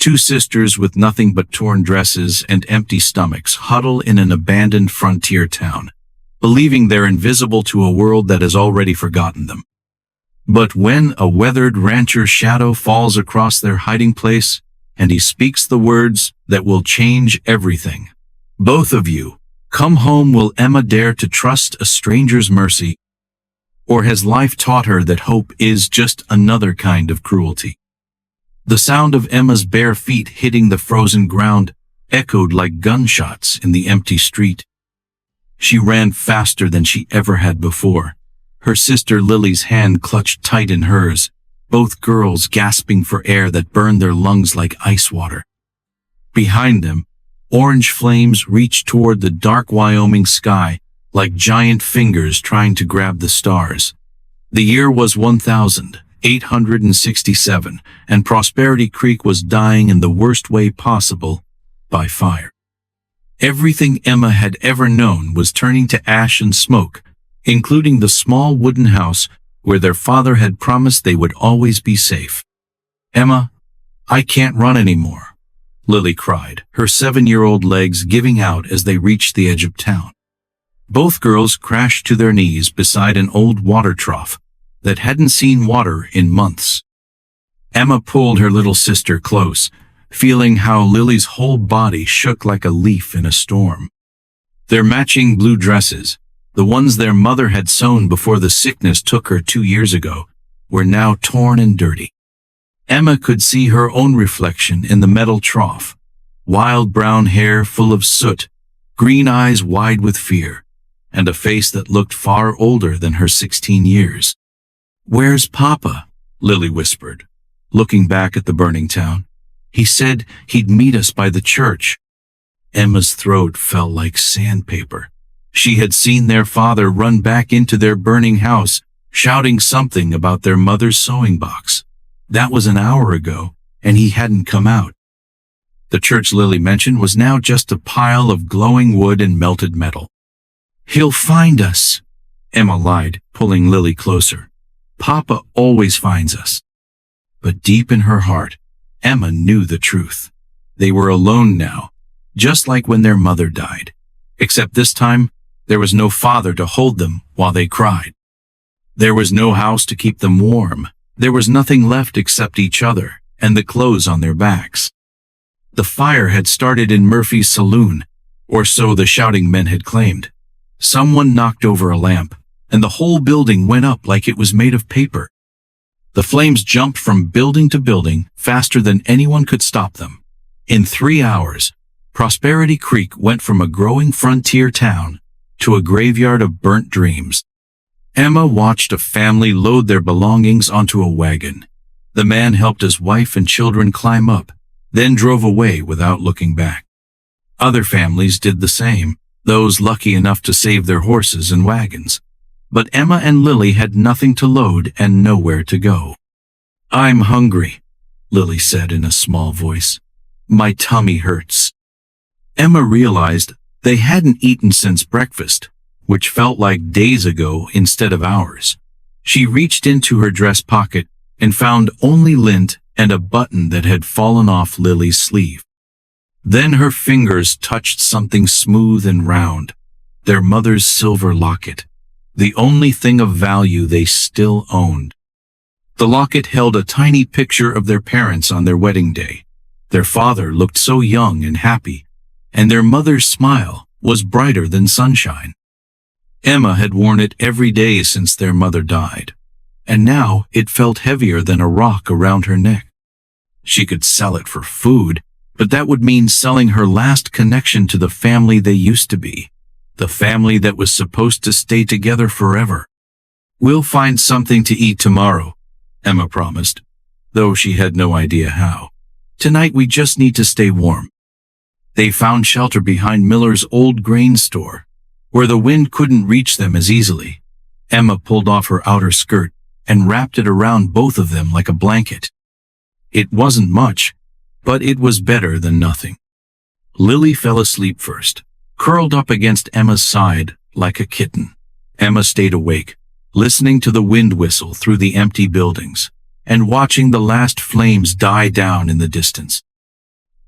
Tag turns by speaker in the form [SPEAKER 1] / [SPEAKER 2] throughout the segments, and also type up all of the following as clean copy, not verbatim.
[SPEAKER 1] Two sisters with nothing but torn dresses and empty stomachs huddle in an abandoned frontier town, believing they're invisible to a world that has already forgotten them. But when a weathered rancher's shadow falls across their hiding place, and he speaks the words that will change everything, both of you, come home. Will Emma dare to trust a stranger's mercy? Or has life taught her that hope is just another kind of cruelty? The sound of Emma's bare feet hitting the frozen ground echoed like gunshots in the empty street. She ran faster than she ever had before, her sister Lily's hand clutched tight in hers, both girls gasping for air that burned their lungs like ice water. Behind them, orange flames reached toward the dark Wyoming sky like giant fingers trying to grab the stars. The year was 1867, and Prosperity Creek was dying in the worst way possible, by fire. Everything Emma had ever known was turning to ash and smoke, including the small wooden house where their father had promised they would always be safe. "Emma, I can't run anymore," Lily cried, her 7-year-old legs giving out as they reached the edge of town. Both girls crashed to their knees beside an old water trough that hadn't seen water in months. Emma pulled her little sister close, feeling how Lily's whole body shook like a leaf in a storm. Their matching blue dresses, the ones their mother had sewn before the sickness took her 2 years ago, were now torn and dirty. Emma could see her own reflection in the metal trough, wild brown hair full of soot, green eyes wide with fear, and a face that looked far older than her 16 years. "Where's Papa?" Lily whispered, looking back at the burning town. "He said he'd meet us by the church." Emma's throat felt like sandpaper. She had seen their father run back into their burning house, shouting something about their mother's sewing box. That was an hour ago, and he hadn't come out. The church Lily mentioned was now just a pile of glowing wood and melted metal. "He'll find us," Emma lied, pulling Lily closer. "Papa always finds us." But deep in her heart, Emma knew the truth. They were alone now, just like when their mother died. Except this time, there was no father to hold them while they cried. There was no house to keep them warm. There was nothing left except each other and the clothes on their backs. The fire had started in Murphy's saloon, or so the shouting men had claimed. Someone knocked over a lamp, and the whole building went up like it was made of paper. The flames jumped from building to building faster than anyone could stop them. In 3 hours, Prosperity Creek went from a growing frontier town to a graveyard of burnt dreams. Emma watched a family load their belongings onto a wagon. The man helped his wife and children climb up, then drove away without looking back. Other families did the same, those lucky enough to save their horses and wagons. But Emma and Lily had nothing to load and nowhere to go. "I'm hungry," Lily said in a small voice. "My tummy hurts." Emma realized they hadn't eaten since breakfast, which felt like days ago instead of hours. She reached into her dress pocket and found only lint and a button that had fallen off Lily's sleeve. Then her fingers touched something smooth and round, their mother's silver locket, the only thing of value they still owned. The locket held a tiny picture of their parents on their wedding day. Their father looked so young and happy, and their mother's smile was brighter than sunshine. Emma had worn it every day since their mother died, and now it felt heavier than a rock around her neck. She could sell it for food, but that would mean selling her last connection to the family they used to be, the family that was supposed to stay together forever. "We'll find something to eat tomorrow," Emma promised, though she had no idea how. "Tonight we just need to stay warm." They found shelter behind Miller's old grain store, where the wind couldn't reach them as easily. Emma pulled off her outer skirt and wrapped it around both of them like a blanket. It wasn't much, but it was better than nothing. Lily fell asleep first, curled up against Emma's side like a kitten. Emma stayed awake, listening to the wind whistle through the empty buildings and watching the last flames die down in the distance.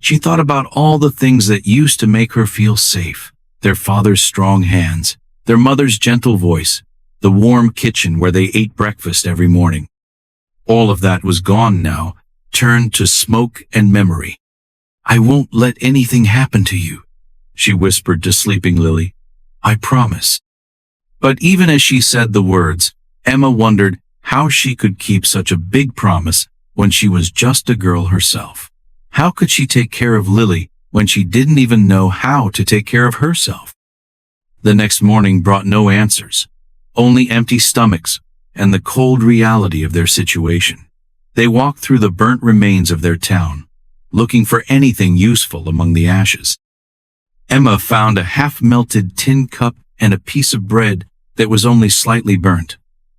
[SPEAKER 1] She thought about all the things that used to make her feel safe. Their father's strong hands, their mother's gentle voice, the warm kitchen where they ate breakfast every morning. All of that was gone now, turned to smoke and memory. "I won't let anything happen to you," she whispered to sleeping Lily. "I promise." But even as she said the words, Emma wondered how she could keep such a big promise when she was just a girl herself. How could she take care of Lily when she didn't even know how to take care of herself? The next morning brought no answers, only empty stomachs and the cold reality of their situation. They walked through the burnt remains of their town, looking for anything useful among the ashes. Emma found a half-melted tin cup and a piece of bread that was only slightly burnt.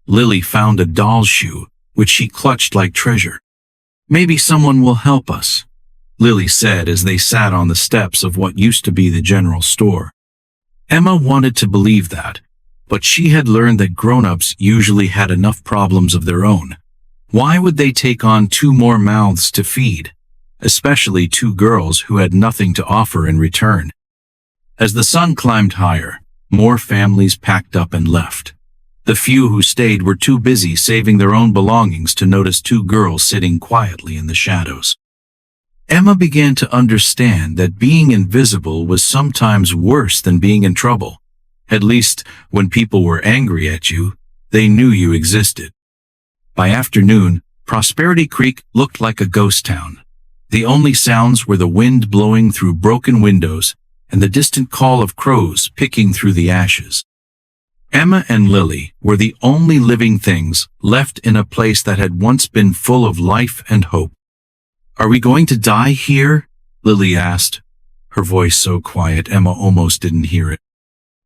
[SPEAKER 1] Lily found a doll's shoe, which she clutched like treasure. "Maybe someone will help us," Lily said as they sat on the steps of what used to be the general store. Emma wanted to believe that, but she had learned that grown-ups usually had enough problems of their own. Why would they take on two more mouths to feed, especially two girls who had nothing to offer in return? As the sun climbed higher, more families packed up and left. The few who stayed were too busy saving their own belongings to notice two girls sitting quietly in the shadows. Emma began to understand that being invisible was sometimes worse than being in trouble. At least, when people were angry at you, they knew you existed. By afternoon, Prosperity Creek looked like a ghost town. The only sounds were the wind blowing through broken windows and the distant call of crows picking through the ashes. Emma and Lily were the only living things left in a place that had once been full of life and hope. "Are we going to die here?" Lily asked, her voice so quiet Emma almost didn't hear it.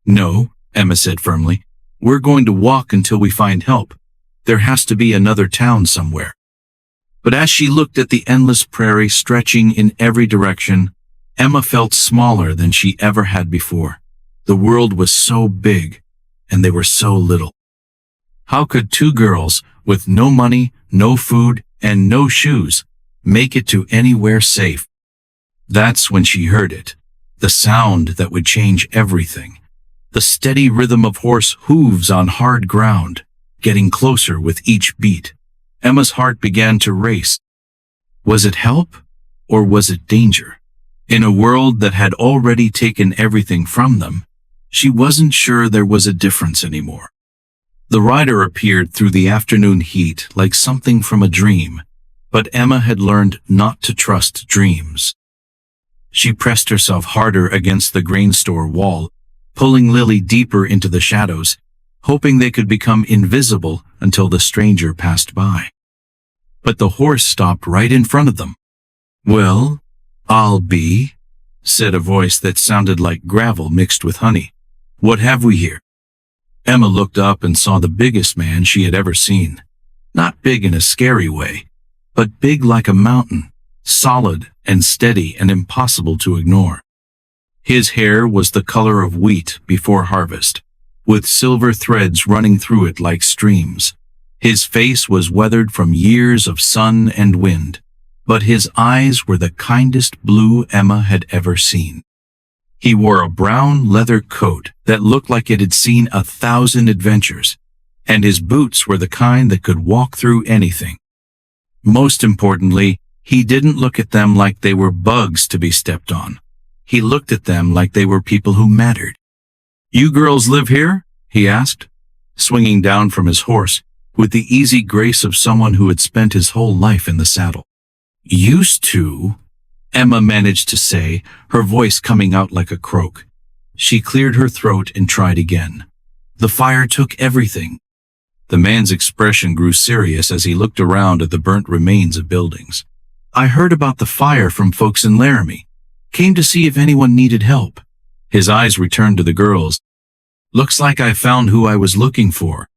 [SPEAKER 1] "No," Emma said firmly. "We're going to walk until we find help. There has to be another town somewhere." But as she looked at the endless prairie stretching in every direction, Emma felt smaller than she ever had before. The world was so big, and they were so little. How could two girls, with no money, no food, and no shoes, make it to anywhere safe? That's when she heard it, the sound that would change everything. The steady rhythm of horse hooves on hard ground, getting closer with each beat. Emma's heart began to race. Was it help, or was it danger? In a world that had already taken everything from them, she wasn't sure there was a difference anymore. The rider appeared through the afternoon heat like something from a dream, but Emma had learned not to trust dreams. She pressed herself harder against the grain store wall, pulling Lily deeper into the shadows, hoping they could become invisible until the stranger passed by. But the horse stopped right in front of them. "Well, I'll be," said a voice that sounded like gravel mixed with honey. "What have we here?" Emma looked up and saw the biggest man she had ever seen. Not big in a scary way, but big like a mountain, solid and steady and impossible to ignore. His hair was the color of wheat before harvest, with silver threads running through it like streams. His face was weathered from years of sun and wind, but his eyes were the kindest blue Emma had ever seen. He wore a brown leather coat that looked like it had seen 1,000 adventures, and his boots were the kind that could walk through anything. Most importantly, he didn't look at them like they were bugs to be stepped on. He looked at them like they were people who mattered. "You girls live here?" he asked, swinging down from his horse with the easy grace of someone who had spent his whole life in the saddle. "Used to," Emma managed to say, her voice coming out like a croak. She cleared her throat and tried again. "The fire took everything." The man's expression grew serious as he looked around at the burnt remains of buildings. "I heard about the fire from folks in Laramie. Came to see if anyone needed help." His eyes returned to the girls. "Looks like I found who I was looking for."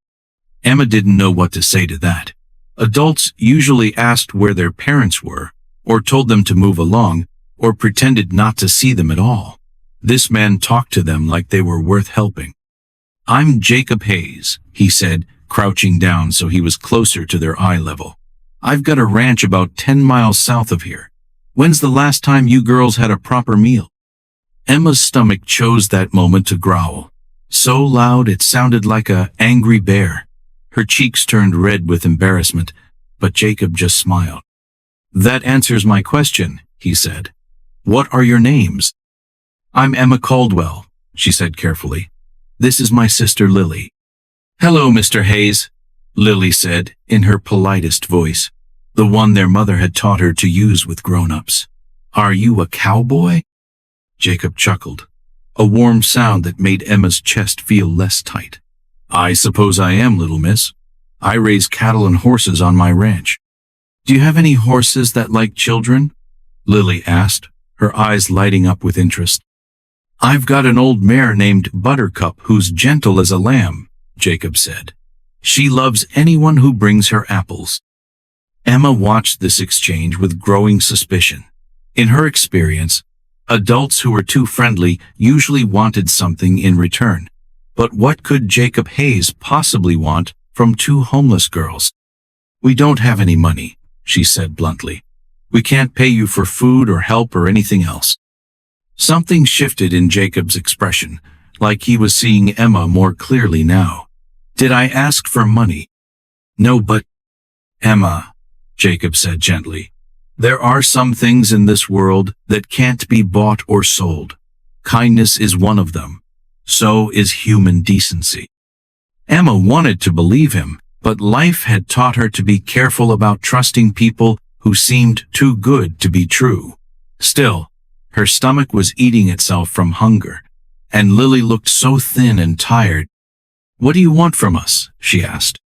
[SPEAKER 1] Emma didn't know what to say to that. Adults usually asked where their parents were, or told them to move along, or pretended not to see them at all. This man talked to them like they were worth helping. "I'm Jacob Hayes," he said, crouching down so he was closer to their eye level. "I've got a ranch about 10 miles south of here. When's the last time you girls had a proper meal? Emma's stomach chose that moment to growl. So loud it sounded like a angry bear. Her cheeks turned red with embarrassment, but Jacob just smiled. That answers my question, he said. What are your names? I'm Emma Caldwell, she said carefully. This is my sister Lily. Hello, Mr. Hayes, Lily said in her politest voice, the one their mother had taught her to use with grown-ups. Are you a cowboy? Jacob chuckled, a warm sound that made Emma's chest feel less tight. I suppose I am, little miss. I raise cattle and horses on my ranch. Do you have any horses that like children? Lily asked, her eyes lighting up with interest. I've got an old mare named Buttercup who's gentle as a lamb, Jacob said. She loves anyone who brings her apples. Emma watched this exchange with growing suspicion. In her experience, adults who were too friendly usually wanted something in return. But what could Jacob Hayes possibly want from two homeless girls? We don't have any money, she said bluntly. We can't pay you for food or help or anything else. Something shifted in Jacob's expression, like he was seeing Emma more clearly now. Did I ask for money? No, but Emma, Jacob said gently, there are some things in this world that can't be bought or sold. Kindness is one of them. So is human decency. Emma wanted to believe him, but life had taught her to be careful about trusting people who seemed too good to be true. Still, her stomach was eating itself from hunger, and Lily looked so thin and tired. What do you want from us? She asked.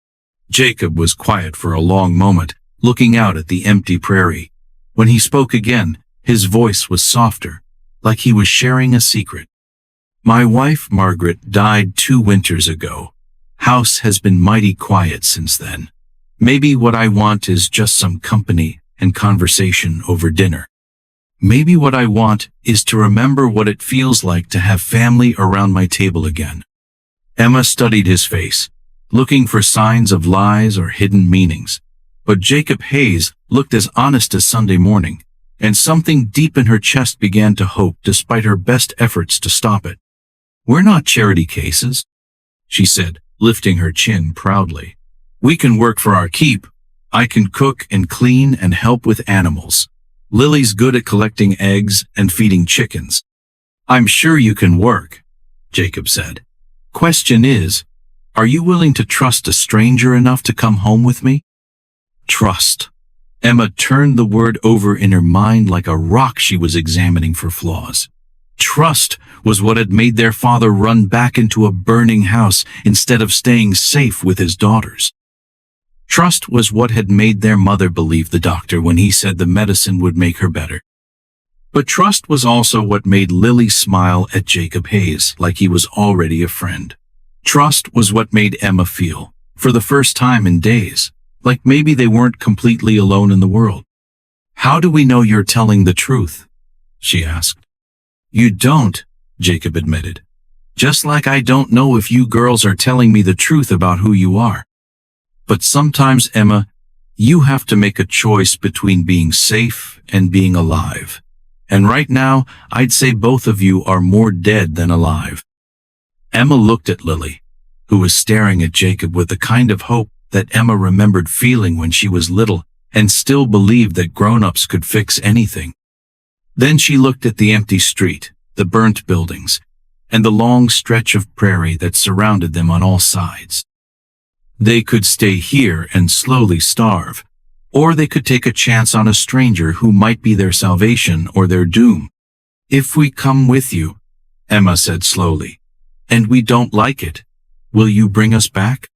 [SPEAKER 1] Jacob was quiet for a long moment, looking out at the empty prairie. When he spoke again, his voice was softer, like he was sharing a secret. My wife, Margaret, died 2 winters ago. House has been mighty quiet since then. Maybe what I want is just some company and conversation over dinner. Maybe what I want is to remember what it feels like to have family around my table again. Emma studied his face, looking for signs of lies or hidden meanings. But Jacob Hayes looked as honest as Sunday morning, and something deep in her chest began to hope despite her best efforts to stop it. We're not charity cases, she said, lifting her chin proudly. We can work for our keep. I can cook and clean and help with animals. Lily's good at collecting eggs and feeding chickens. I'm sure you can work, Jacob said. Question is, are you willing to trust a stranger enough to come home with me? Trust. Emma turned the word over in her mind like a rock she was examining for flaws. Trust was what had made their father run back into a burning house instead of staying safe with his daughters. Trust was what had made their mother believe the doctor when he said the medicine would make her better. But trust was also what made Lily smile at Jacob Hayes like he was already a friend. Trust was what made Emma feel, for the first time in days, like maybe they weren't completely alone in the world. How do we know you're telling the truth? She asked. You don't, Jacob admitted. Just like I don't know if you girls are telling me the truth about who you are. But sometimes, Emma, you have to make a choice between being safe and being alive. And right now, I'd say both of you are more dead than alive. Emma looked at Lily, who was staring at Jacob with the kind of hope that Emma remembered feeling when she was little and still believed that grown-ups could fix anything. Then she looked at the empty street, the burnt buildings, and the long stretch of prairie that surrounded them on all sides. They could stay here and slowly starve, or they could take a chance on a stranger who might be their salvation or their doom. If we come with you, Emma said slowly, and we don't like it, will you bring us back?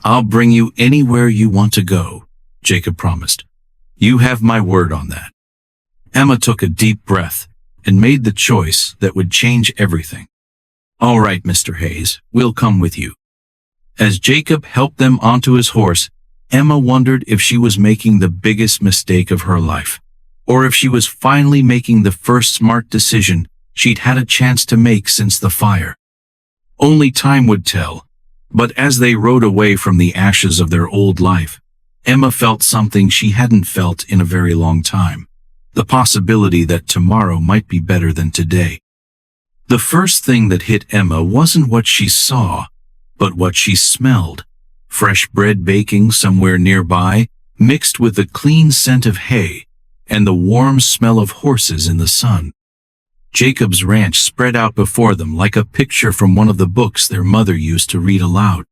[SPEAKER 1] I'll bring you anywhere you want to go, Jacob promised. You have my word on that. Emma took a deep breath and made the choice that would change everything. All right, Mr. Hayes, we'll come with you. As Jacob helped them onto his horse, Emma wondered if she was making the biggest mistake of her life, or if she was finally making the first smart decision she'd had a chance to make since the fire. Only time would tell, but as they rode away from the ashes of their old life, Emma felt something she hadn't felt in a very long time. the possibility that tomorrow might be better than today. The first thing that hit Emma wasn't what she saw, but what she smelled. Fresh bread baking somewhere nearby, mixed with the clean scent of hay and the warm smell of horses in the sun. Jacob's ranch spread out before them like a picture from one of the books their mother used to read aloud.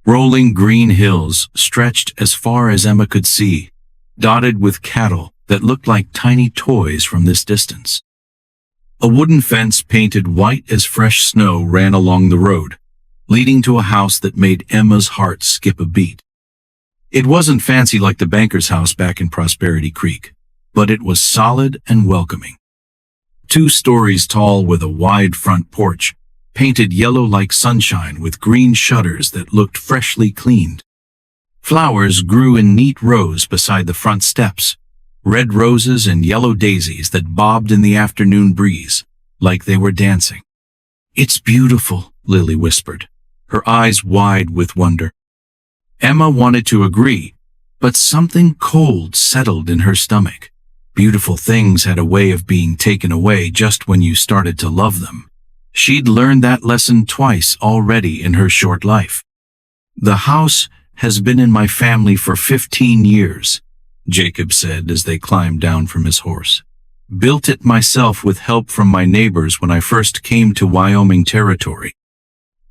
[SPEAKER 1] Rolling green hills stretched as far as Emma could see, dotted with cattle that looked like tiny toys from this distance. A wooden fence painted white as fresh snow ran along the road, leading to a house that made Emma's heart skip a beat. It wasn't fancy like the banker's house back in Prosperity Creek, but it was solid and welcoming. 2 stories tall with a wide front porch, painted yellow like sunshine with green shutters that looked freshly cleaned. Flowers grew in neat rows beside the front steps, red roses and yellow daisies that bobbed in the afternoon breeze, like they were dancing. "It's beautiful," Lily whispered, her eyes wide with wonder. Emma wanted to agree, but something cold settled in her stomach. Beautiful things had a way of being taken away just when you started to love them. She'd learned that lesson twice already in her short life. "The house has been in my family for 15 years, Jacob said as they climbed down from his horse. "Built it myself with help from my neighbors when I first came to Wyoming territory."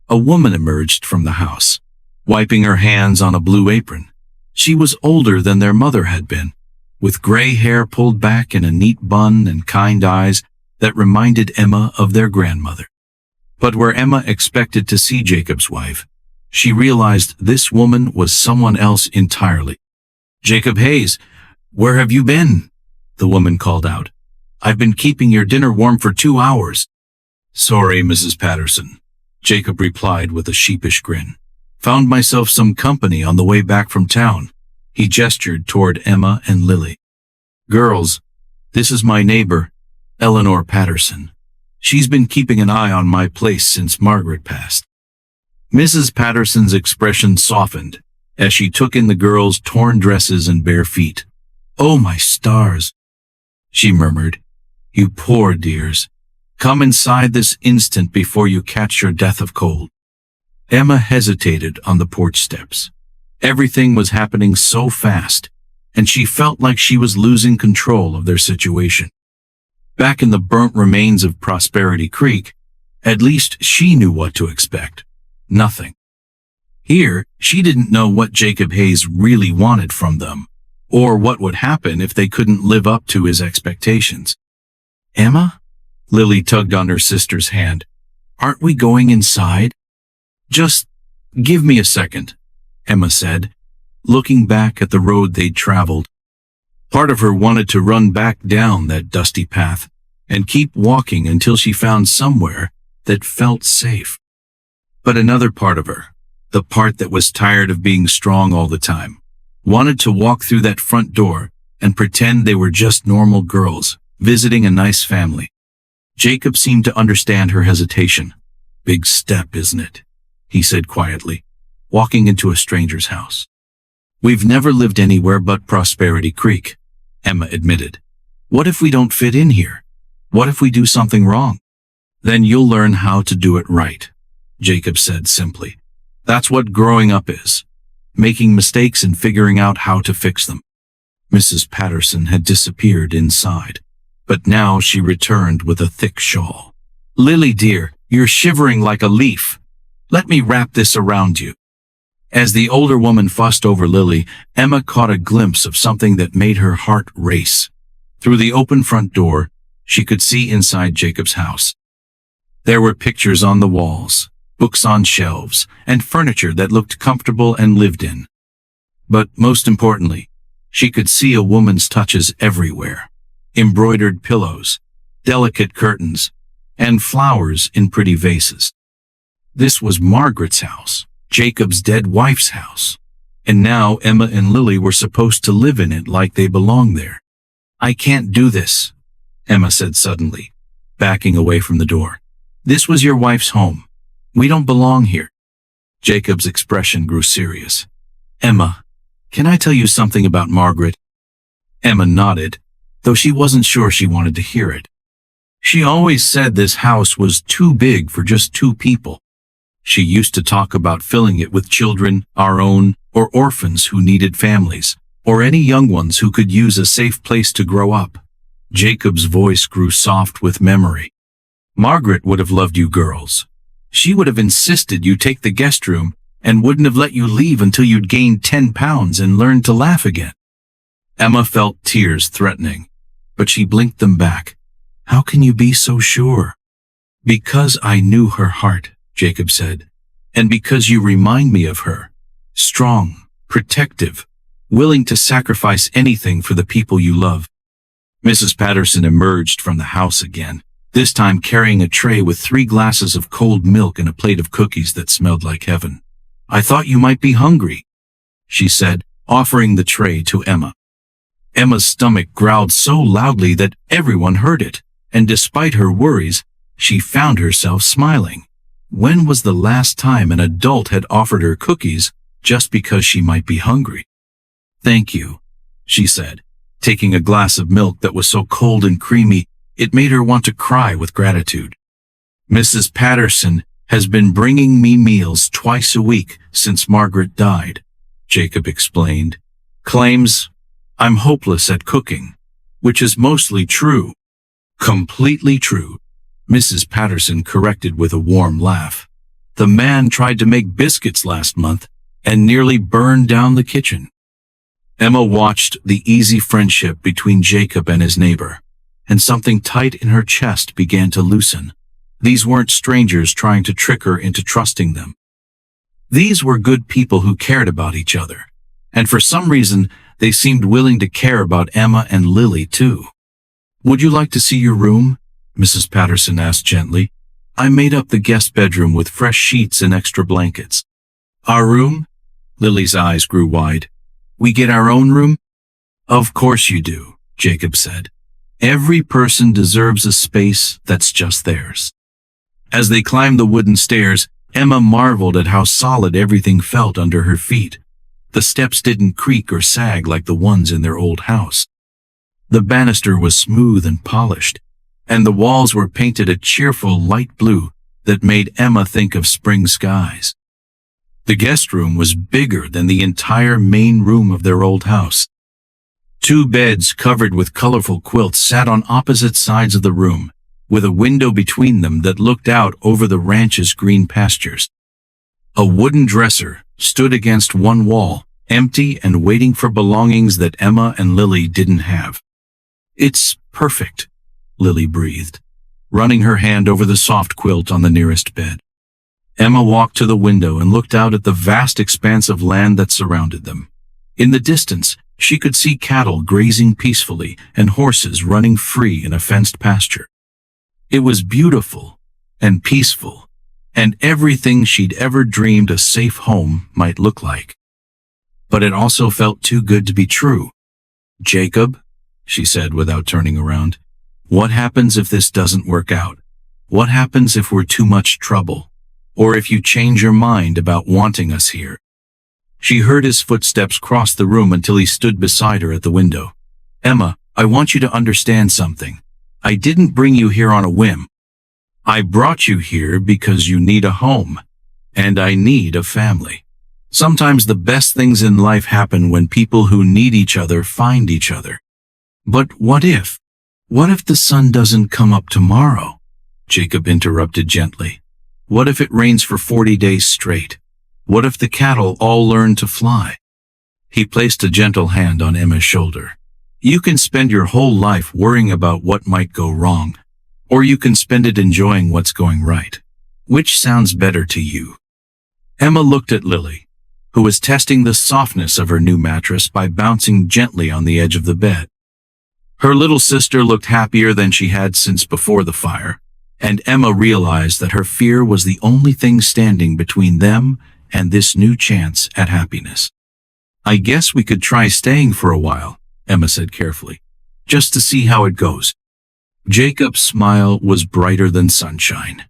[SPEAKER 1] A woman emerged from the house, wiping her hands on a blue apron. She was older than their mother had been, with gray hair pulled back in a neat bun and kind eyes that reminded Emma of their grandmother. But where Emma expected to see Jacob's wife, she realized this woman was someone else entirely. "Jacob Hayes, where have you been?" the woman called out. "I've been keeping your dinner warm for 2 hours." "Sorry, Mrs. Patterson," Jacob replied with a sheepish grin. "Found myself some company on the way back from town." He gestured toward Emma and Lily. "Girls, this is my neighbor, Eleanor Patterson. She's been keeping an eye on my place since Margaret passed." Mrs. Patterson's expression softened as she took in the girls' torn dresses and bare feet. "Oh, my stars," she murmured. "You poor dears. Come inside this instant before you catch your death of cold." Emma hesitated on the porch steps. Everything was happening so fast, and she felt like she was losing control of their situation. Back in the burnt remains of Prosperity Creek, at least she knew what to expect. Nothing. Here, she didn't know what Jacob Hayes really wanted from them, or what would happen if they couldn't live up to his expectations. "Emma?" Lily tugged on her sister's hand. "Aren't we going inside?" "Just give me a second," Emma said, looking back at the road they'd traveled. Part of her wanted to run back down that dusty path and keep walking until she found somewhere that felt safe. But another part of her, the part that was tired of being strong all the time, wanted to walk through that front door and pretend they were just normal girls visiting a nice family. Jacob seemed to understand her hesitation. "Big step, isn't it?" he said quietly, walking into a stranger's house. "We've never lived anywhere but Prosperity Creek," Emma admitted. "What if we don't fit in here? What if we do something wrong?" "Then you'll learn how to do it right," Jacob said simply. "That's what growing up is, making mistakes and figuring out how to fix them." Mrs. Patterson had disappeared inside, but now she returned with a thick shawl. "Lily dear, you're shivering like a leaf. Let me wrap this around you." As the older woman fussed over Lily, Emma caught a glimpse of something that made her heart race. Through the open front door, she could see inside Jacob's house. There were pictures on the walls, books on shelves, and furniture that looked comfortable and lived in. But most importantly, she could see a woman's touches everywhere. Embroidered pillows, delicate curtains, and flowers in pretty vases. This was Margaret's house, Jacob's dead wife's house, and now Emma and Lily were supposed to live in it like they belonged there. "I can't do this," Emma said suddenly, backing away from the door. "This was your wife's home. We don't belong here." Jacob's expression grew serious. "Emma, can I tell you something about Margaret?" Emma nodded, though she wasn't sure she wanted to hear it. She always said this house was too big for just two people. She used to talk about filling it with children, our own, or orphans who needed families, or any young ones who could use a safe place to grow up. Jacob's voice grew soft with memory. Margaret would have loved you girls. She would have insisted you take the guest room and wouldn't have let you leave until you'd gained 10 pounds and learned to laugh again. Emma felt tears threatening, but she blinked them back. How can you be so sure? Because I knew her heart, Jacob said, and because you remind me of her. Strong, protective, willing to sacrifice anything for the people you love. Mrs. Patterson emerged from the house again, this time carrying a tray with 3 glasses of cold milk and a plate of cookies that smelled like heaven. I thought you might be hungry, she said, offering the tray to Emma. Emma's stomach growled so loudly that everyone heard it, and despite her worries, she found herself smiling. When was the last time an adult had offered her cookies just because she might be hungry? Thank you, she said, taking a glass of milk that was so cold and creamy it made her want to cry with gratitude. Mrs. Patterson has been bringing me meals twice a week since Margaret died, Jacob explained. Claims I'm hopeless at cooking, which is mostly true. Completely true, Mrs. Patterson corrected with a warm laugh. The man tried to make biscuits last month and nearly burned down the kitchen. Emma watched the easy friendship between Jacob and his neighbor, and something tight in her chest began to loosen. These weren't strangers trying to trick her into trusting them. These were good people who cared about each other, and for some reason they seemed willing to care about Emma and Lily too. Would you like to see your room? Mrs. Patterson asked gently. I made up the guest bedroom with fresh sheets and extra blankets. Our room? Lily's eyes grew wide. We get our own room? Of course you do, Jacob said. Every person deserves a space that's just theirs. As they climbed the wooden stairs, Emma marveled at how solid everything felt under her feet. The steps didn't creak or sag like the ones in their old house. The banister was smooth and polished, and the walls were painted a cheerful light blue that made Emma think of spring skies. The guest room was bigger than the entire main room of their old house. 2 beds covered with colorful quilts sat on opposite sides of the room, with a window between them that looked out over the ranch's green pastures. A wooden dresser stood against one wall, empty and waiting for belongings that Emma and Lily didn't have. It's perfect, Lily breathed, running her hand over the soft quilt on the nearest bed. Emma walked to the window and looked out at the vast expanse of land that surrounded them. In the distance, she could see cattle grazing peacefully and horses running free in a fenced pasture. It was beautiful and peaceful, and everything she'd ever dreamed a safe home might look like. But it also felt too good to be true. Jacob, she said without turning around, what happens if this doesn't work out? What happens if we're too much trouble? Or if you change your mind about wanting us here? She heard his footsteps cross the room until he stood beside her at the window. Emma, I want you to understand something. I didn't bring you here on a whim. I brought you here because you need a home, and I need a family. Sometimes the best things in life happen when people who need each other find each other. But what if? What if the sun doesn't come up tomorrow? Jacob interrupted gently. What if it rains for 40 days straight? What if the cattle all learn to fly? He placed a gentle hand on Emma's shoulder. You can spend your whole life worrying about what might go wrong, or you can spend it enjoying what's going right. Which sounds better to you? Emma looked at Lily, who was testing the softness of her new mattress by bouncing gently on the edge of the bed. Her little sister looked happier than she had since before the fire, and Emma realized that her fear was the only thing standing between them and this new chance at happiness. I guess we could try staying for a while, Emma said carefully, just to see how it goes. Jacob's smile was brighter than sunshine.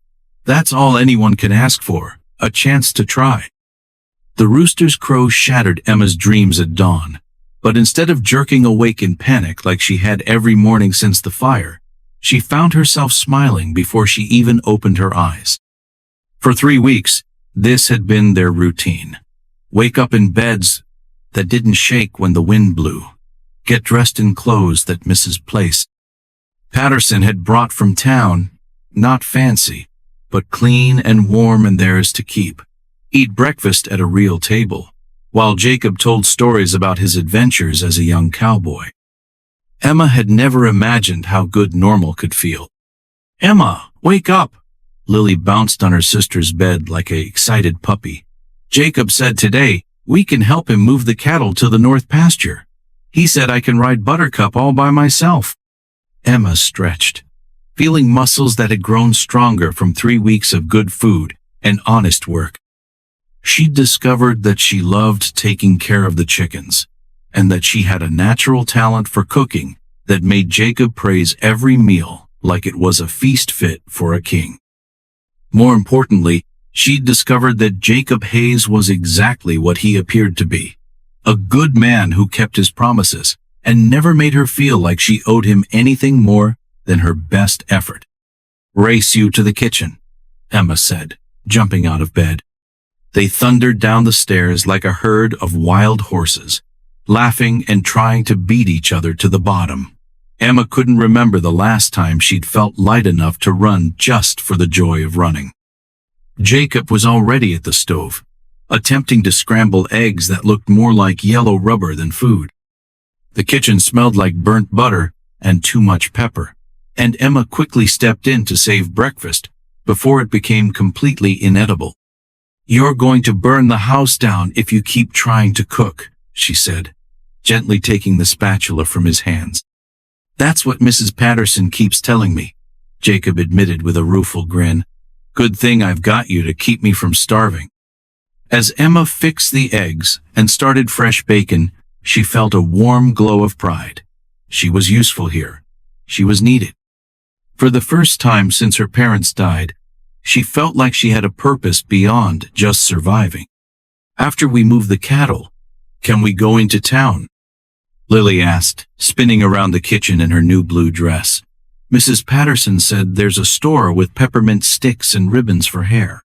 [SPEAKER 1] That's all anyone can ask for, a chance to try. The rooster's crow shattered Emma's dreams at dawn, But instead of jerking awake in panic like she had every morning since the fire, she found herself smiling before she even opened her eyes. For 3 weeks, this had been their routine. Wake up in beds that didn't shake when the wind blew. Get dressed in clothes that Mrs. Place Patterson had brought from town, not fancy, but clean and warm and theirs to keep. Eat breakfast at a real table, while Jacob told stories about his adventures as a young cowboy. Emma had never imagined how good normal could feel. "Emma, wake up!" Lily bounced on her sister's bed like an excited puppy. "Jacob said today we can help him move the cattle to the north pasture. He said I can ride Buttercup all by myself." Emma stretched, feeling muscles that had grown stronger from 3 weeks of good food and honest work. She discovered that she loved taking care of the chickens, and that she had a natural talent for cooking that made Jacob praise every meal like it was a feast fit for a king. More importantly, she discovered that Jacob Hayes was exactly what he appeared to be, a good man who kept his promises and never made her feel like she owed him anything more than her best effort. "Race you to the kitchen," Emma said, jumping out of bed. They thundered down the stairs like a herd of wild horses, laughing and trying to beat each other to the bottom. Emma couldn't remember the last time she'd felt light enough to run just for the joy of running. Jacob was already at the stove, attempting to scramble eggs that looked more like yellow rubber than food. The kitchen smelled like burnt butter and too much pepper, and Emma quickly stepped in to save breakfast before it became completely inedible. "You're going to burn the house down if you keep trying to cook," she said, gently taking the spatula from his hands. "That's what Mrs. Patterson keeps telling me," Jacob admitted with a rueful grin. "Good thing I've got you to keep me from starving." As Emma fixed the eggs and started fresh bacon, she felt a warm glow of pride. She was useful here. She was needed. For the first time since her parents died, she felt like she had a purpose beyond just surviving. "After we move the cattle, can we go into town?" Lily asked, spinning around the kitchen in her new blue dress. "Mrs. Patterson said there's a store with peppermint sticks and ribbons for hair."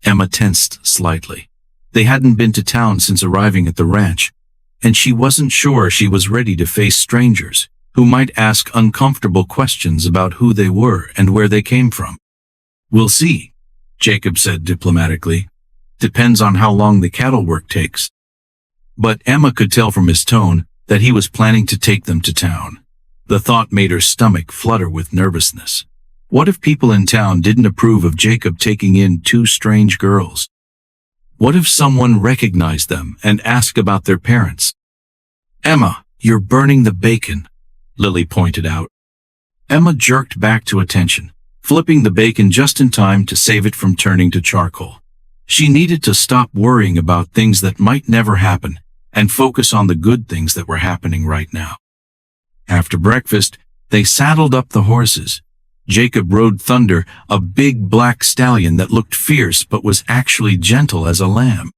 [SPEAKER 1] Emma tensed slightly. They hadn't been to town since arriving at the ranch, and she wasn't sure she was ready to face strangers who might ask uncomfortable questions about who they were and where they came from. "We'll see," Jacob said diplomatically. "Depends on how long the cattle work takes." But Emma could tell from his tone that he was planning to take them to town. The thought made her stomach flutter with nervousness. What if people in town didn't approve of Jacob taking in 2 strange girls? What if someone recognized them and asked about their parents? "Emma, you're burning the bacon," Lily pointed out. Emma jerked back to attention, flipping the bacon just in time to save it from turning to charcoal. She needed to stop worrying about things that might never happen and focus on the good things that were happening right now. After breakfast, they saddled up the horses. Jacob rode Thunder, a big black stallion that looked fierce but was actually gentle as a lamb.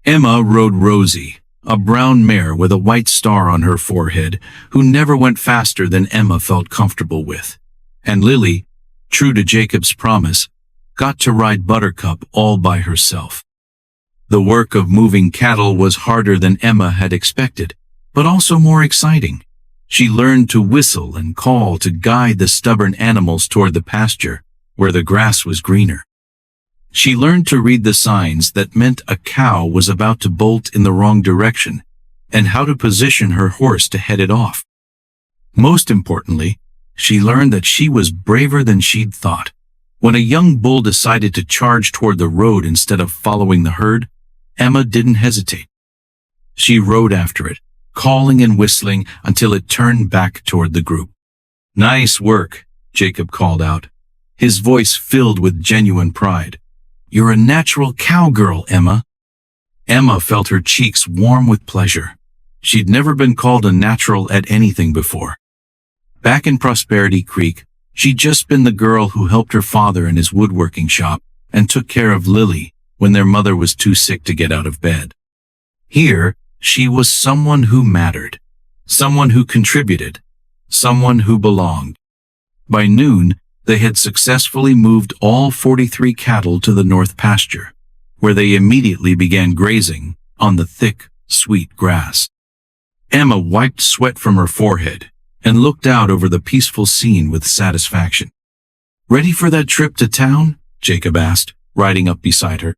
[SPEAKER 1] Emma rode Rosie, a brown mare with a white star on her forehead, who never went faster than Emma felt comfortable with. And Lily, true to Jacob's promise, got to ride Buttercup all by herself. The work of moving cattle was harder than Emma had expected, but also more exciting. She learned to whistle and call to guide the stubborn animals toward the pasture, where the grass was greener. She learned to read the signs that meant a cow was about to bolt in the wrong direction, and how to position her horse to head it off. Most importantly, she learned that she was braver than she'd thought. When a young bull decided to charge toward the road instead of following the herd, Emma didn't hesitate. She rode after it, calling and whistling until it turned back toward the group. "Nice work," Jacob called out, his voice filled with genuine pride. "You're a natural cowgirl, Emma." Emma felt her cheeks warm with pleasure. She'd never been called a natural at anything before. Back in Prosperity Creek, she'd just been the girl who helped her father in his woodworking shop and took care of Lily when their mother was too sick to get out of bed. Here, She was someone who mattered, someone who contributed, someone who belonged. By noon, they had successfully moved all 43 cattle to the north pasture, where they immediately began grazing on the thick, sweet grass. Emma wiped sweat from her forehead and looked out over the peaceful scene with satisfaction. "Ready for that trip to town?" Jacob asked, riding up beside her.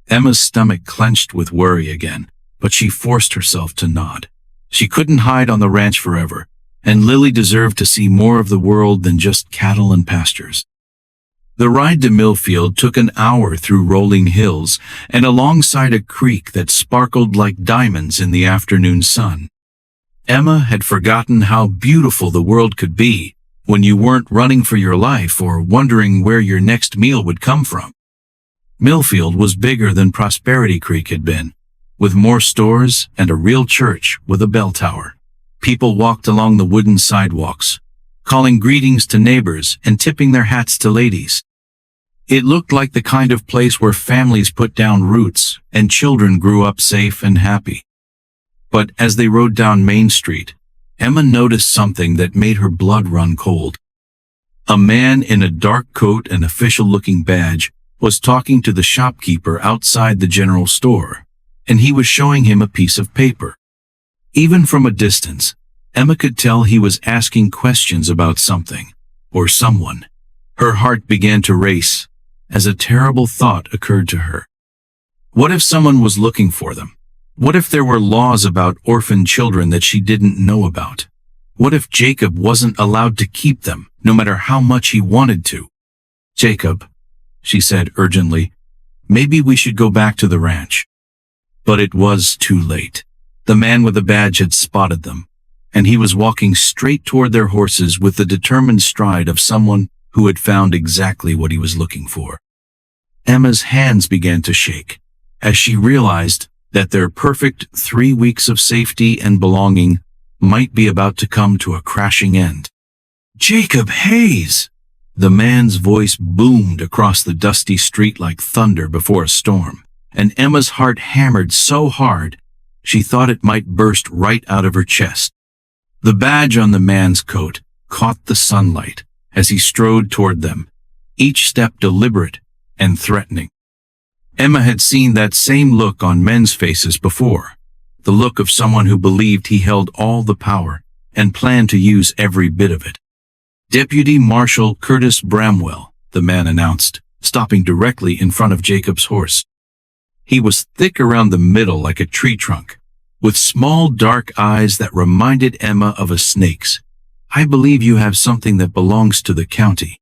[SPEAKER 1] Emma's stomach clenched with worry again, but she forced herself to nod. She couldn't hide on the ranch forever, and Lily deserved to see more of the world than just cattle and pastures. The ride to Millfield took an hour through rolling hills and alongside a creek that sparkled like diamonds in the afternoon sun. Emma had forgotten how beautiful the world could be when you weren't running for your life or wondering where your next meal would come from. Millfield was bigger than Prosperity Creek had been, with more stores and a real church with a bell tower. People walked along the wooden sidewalks, calling greetings to neighbors and tipping their hats to ladies. It looked like the kind of place where families put down roots and children grew up safe and happy. But as they rode down Main Street, Emma noticed something that made her blood run cold. A man in a dark coat and official-looking badge was talking to the shopkeeper outside the general store, and he was showing him a piece of paper. Even from a distance, Emma could tell he was asking questions about something, or someone. Her heart began to race, as a terrible thought occurred to her. What if someone was looking for them? What if there were laws about orphan children that she didn't know about? What if Jacob wasn't allowed to keep them, no matter how much he wanted to? "Jacob," she said urgently, "maybe we should go back to the ranch." But it was too late. The man with the badge had spotted them, and he was walking straight toward their horses with the determined stride of someone who had found exactly what he was looking for. Emma's hands began to shake as she realized that their perfect 3 weeks of safety and belonging might be about to come to a crashing end. "Jacob Hayes!" The man's voice boomed across the dusty street like thunder before a storm, and Emma's heart hammered so hard she thought it might burst right out of her chest. The badge on the man's coat caught the sunlight as he strode toward them, each step deliberate and threatening. Emma had seen that same look on men's faces before, the look of someone who believed he held all the power and planned to use every bit of it. "Deputy Marshal Curtis Bramwell," the man announced, stopping directly in front of Jacob's horse. He was thick around the middle like a tree trunk, with small dark eyes that reminded Emma of a snake's. "I believe you have something that belongs to the county."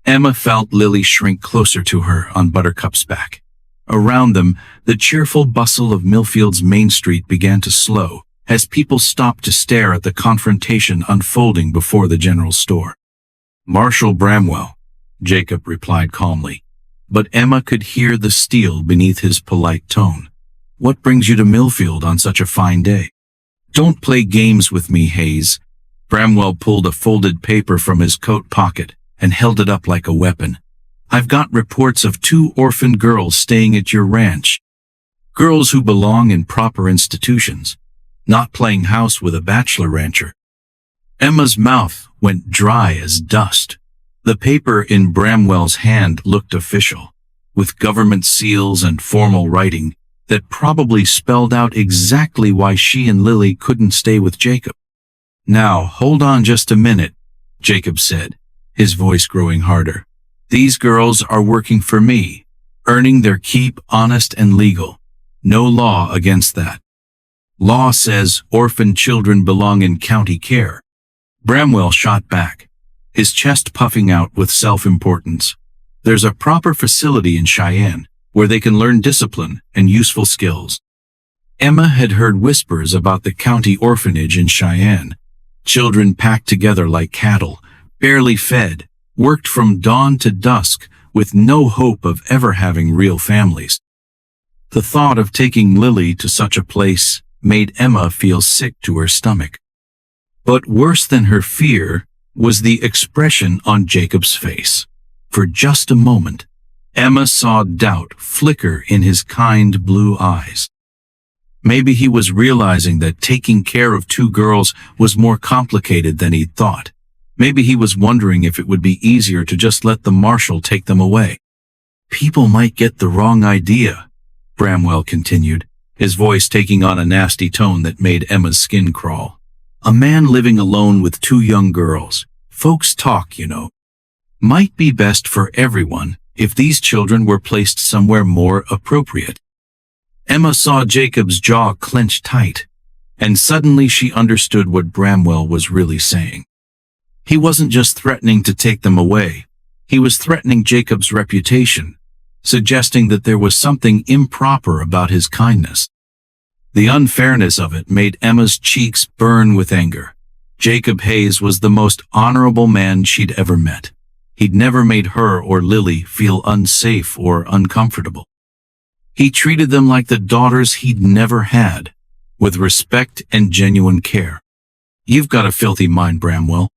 [SPEAKER 1] Emma felt Lily shrink closer to her on Buttercup's back. Around them, the cheerful bustle of Millfield's Main Street began to slow as people stopped to stare at the confrontation unfolding before the general store. "Marshal Bramwell," Jacob replied calmly, but Emma could hear the steel beneath his polite tone. "What brings you to Millfield on such a fine day?" "Don't play games with me, Hayes." Bramwell pulled a folded paper from his coat pocket and held it up like a weapon. "I've got reports of 2 orphan girls staying at your ranch. Girls who belong in proper institutions, not playing house with a bachelor rancher." Emma's mouth went dry as dust. The paper in Bramwell's hand looked official, with government seals and formal writing that probably spelled out exactly why she and Lily couldn't stay with Jacob. "Now, hold on just a minute," Jacob said, his voice growing harder. "These girls are working for me, earning their keep honest and legal. No law against that. Law says orphan children belong in county care." Bramwell shot back, his chest puffing out with self-importance. "There's a proper facility in Cheyenne where they can learn discipline and useful skills." Emma had heard whispers about the county orphanage in Cheyenne. Children packed together like cattle, barely fed, worked from dawn to dusk with no hope of ever having real families. The thought of taking Lily to such a place made Emma feel sick to her stomach. But worse than her fear was the expression on Jacob's face. For just a moment, Emma saw doubt flicker in his kind blue eyes. Maybe he was realizing that taking care of two girls was more complicated than he'd thought. Maybe he was wondering if it would be easier to just let the marshal take them away. People might get the wrong idea, Bramwell continued, his voice taking on a nasty tone that made Emma's skin crawl. A man living alone with two young girls. Folks talk, you know. Might be best for everyone if these children were placed somewhere more appropriate. Emma saw Jacob's jaw clench tight, and suddenly she understood what Bramwell was really saying. He wasn't just threatening to take them away. He was threatening Jacob's reputation, suggesting that there was something improper about his kindness. The unfairness of it made Emma's cheeks burn with anger. Jacob Hayes was the most honorable man she'd ever met. He'd never made her or Lily feel unsafe or uncomfortable. He treated them like the daughters he'd never had, with respect and genuine care. "You've got a filthy mind, Bramwell,"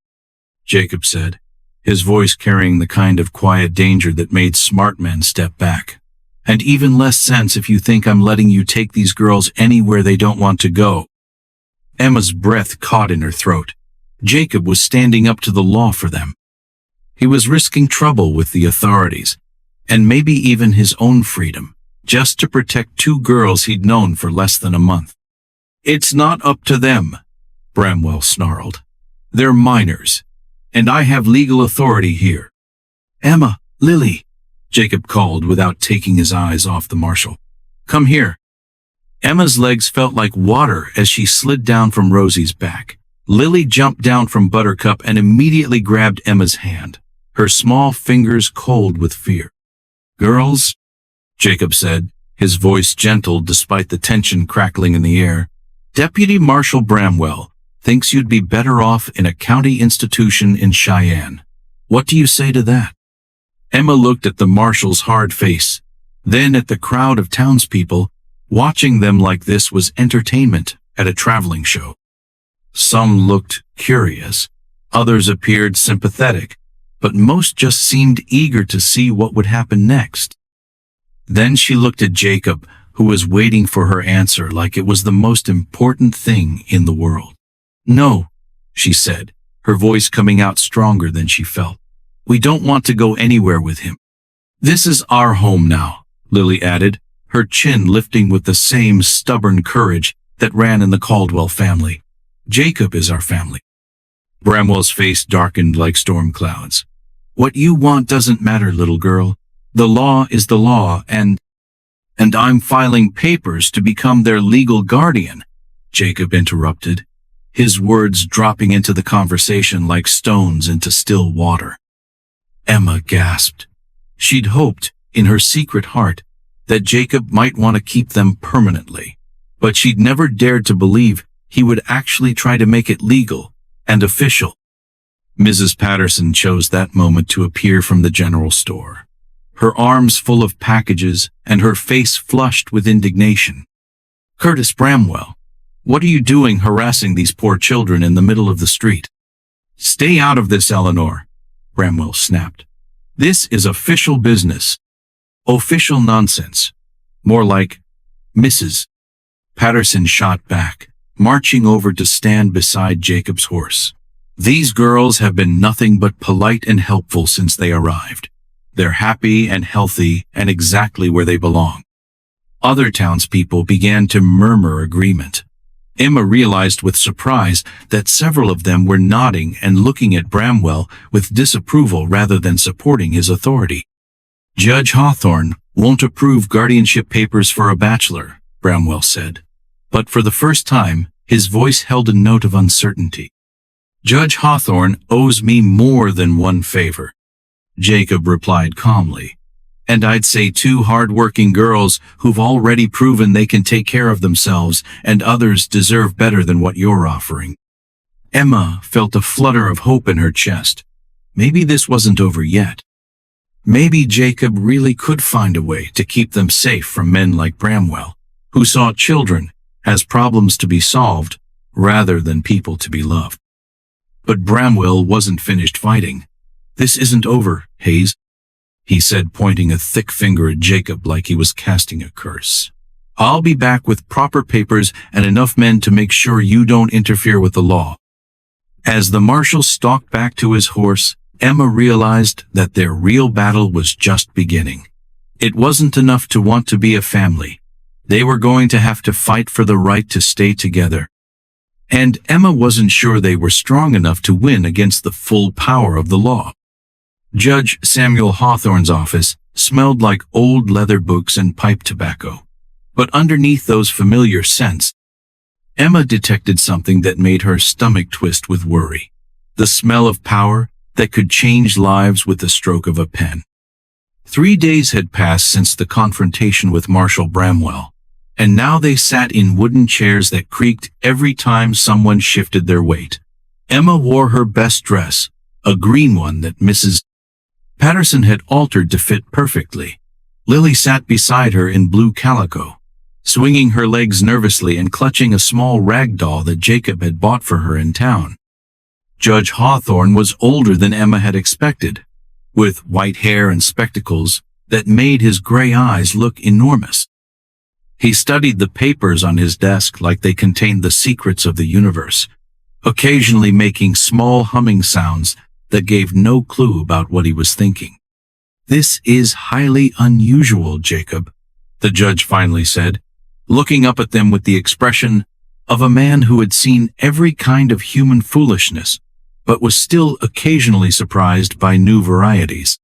[SPEAKER 1] Jacob said, his voice carrying the kind of quiet danger that made smart men step back. "And even less sense if you think I'm letting you take these girls anywhere they don't want to go." Emma's breath caught in her throat. Jacob was standing up to the law for them. He was risking trouble with the authorities, and maybe even his own freedom, just to protect two girls he'd known for less than a month. "It's not up to them," Bramwell snarled. "They're minors, and I have legal authority here." "Emma, Lily," Jacob called without taking his eyes off the marshal. "Come here." Emma's legs felt like water as she slid down from Rosie's back. Lily jumped down from Buttercup and immediately grabbed Emma's hand, her small fingers cold with fear. "Girls," Jacob said, his voice gentle despite the tension crackling in the air, "Deputy Marshal Bramwell thinks you'd be better off in a county institution in Cheyenne. What do you say to that?" Emma looked at the marshal's hard face, then at the crowd of townspeople. Watching them like this was entertainment at a traveling show. Some looked curious, others appeared sympathetic, but most just seemed eager to see what would happen next. Then she looked at Jacob, who was waiting for her answer like it was the most important thing in the world. "No," she said, her voice coming out stronger than she felt. "We don't want to go anywhere with him." "This is our home now," Lily added, her chin lifting with the same stubborn courage that ran in the Caldwell family. "Jacob is our family." Bramwell's face darkened like storm clouds. "What you want doesn't matter, little girl. The law is the law, and I'm filing papers to become their legal guardian," Jacob interrupted, his words dropping into the conversation like stones into still water. Emma gasped. She'd hoped, in her secret heart, that Jacob might want to keep them permanently, but she'd never dared to believe he would actually try to make it legal and official. Mrs. Patterson chose that moment to appear from the general store, her arms full of packages and her face flushed with indignation. "Curtis Bramwell, what are you doing harassing these poor children in the middle of the street?" "Stay out of this, Eleanor," Bramwell snapped. "This is official business." "Official nonsense. More like Mrs." Patterson shot back, marching over to stand beside Jacob's horse. "These girls have been nothing but polite and helpful since they arrived. They're happy and healthy and exactly where they belong." Other townspeople began to murmur agreement. Emma realized with surprise that several of them were nodding and looking at Bramwell with disapproval rather than supporting his authority. "Judge Hawthorne won't approve guardianship papers for a bachelor," Bramwell said. But for the first time, his voice held a note of uncertainty. "Judge Hawthorne owes me more than one favor," Jacob replied calmly. "And I'd say two hard-working girls who've already proven they can take care of themselves, and others deserve better than what you're offering." Emma felt a flutter of hope in her chest. Maybe this wasn't over yet. Maybe Jacob really could find a way to keep them safe from men like Bramwell, who saw children as problems to be solved rather than people to be loved. But Bramwell wasn't finished fighting. "This isn't over, Hayes," he said, pointing a thick finger at Jacob like he was casting a curse. I'll be back with proper papers and enough men to make sure you don't interfere with the law." As the marshal stalked back to his horse, Emma realized that their real battle was just beginning. It wasn't enough to want to be a family. They were going to have to fight for the right to stay together. And Emma wasn't sure they were strong enough to win against the full power of the law. Judge Samuel Hawthorne's office smelled like old leather books and pipe tobacco. But underneath those familiar scents, Emma detected something that made her stomach twist with worry. The smell of power that could change lives with the stroke of a pen. 3 days had passed since the confrontation with Marshal Bramwell, and now they sat in wooden chairs that creaked every time someone shifted their weight. Emma wore her best dress, a green one that Mrs. Patterson had altered to fit perfectly. Lily sat beside her in blue calico, swinging her legs nervously and clutching a small rag doll that Jacob had bought for her in town. Judge Hawthorne was older than Emma had expected, with white hair and spectacles that made his gray eyes look enormous. He studied the papers on his desk like they contained the secrets of the universe, occasionally making small humming sounds that gave no clue about what he was thinking. "This is highly unusual, Jacob," the judge finally said, looking up at them with the expression of a man who had seen every kind of human foolishness, but was still occasionally surprised by new varieties.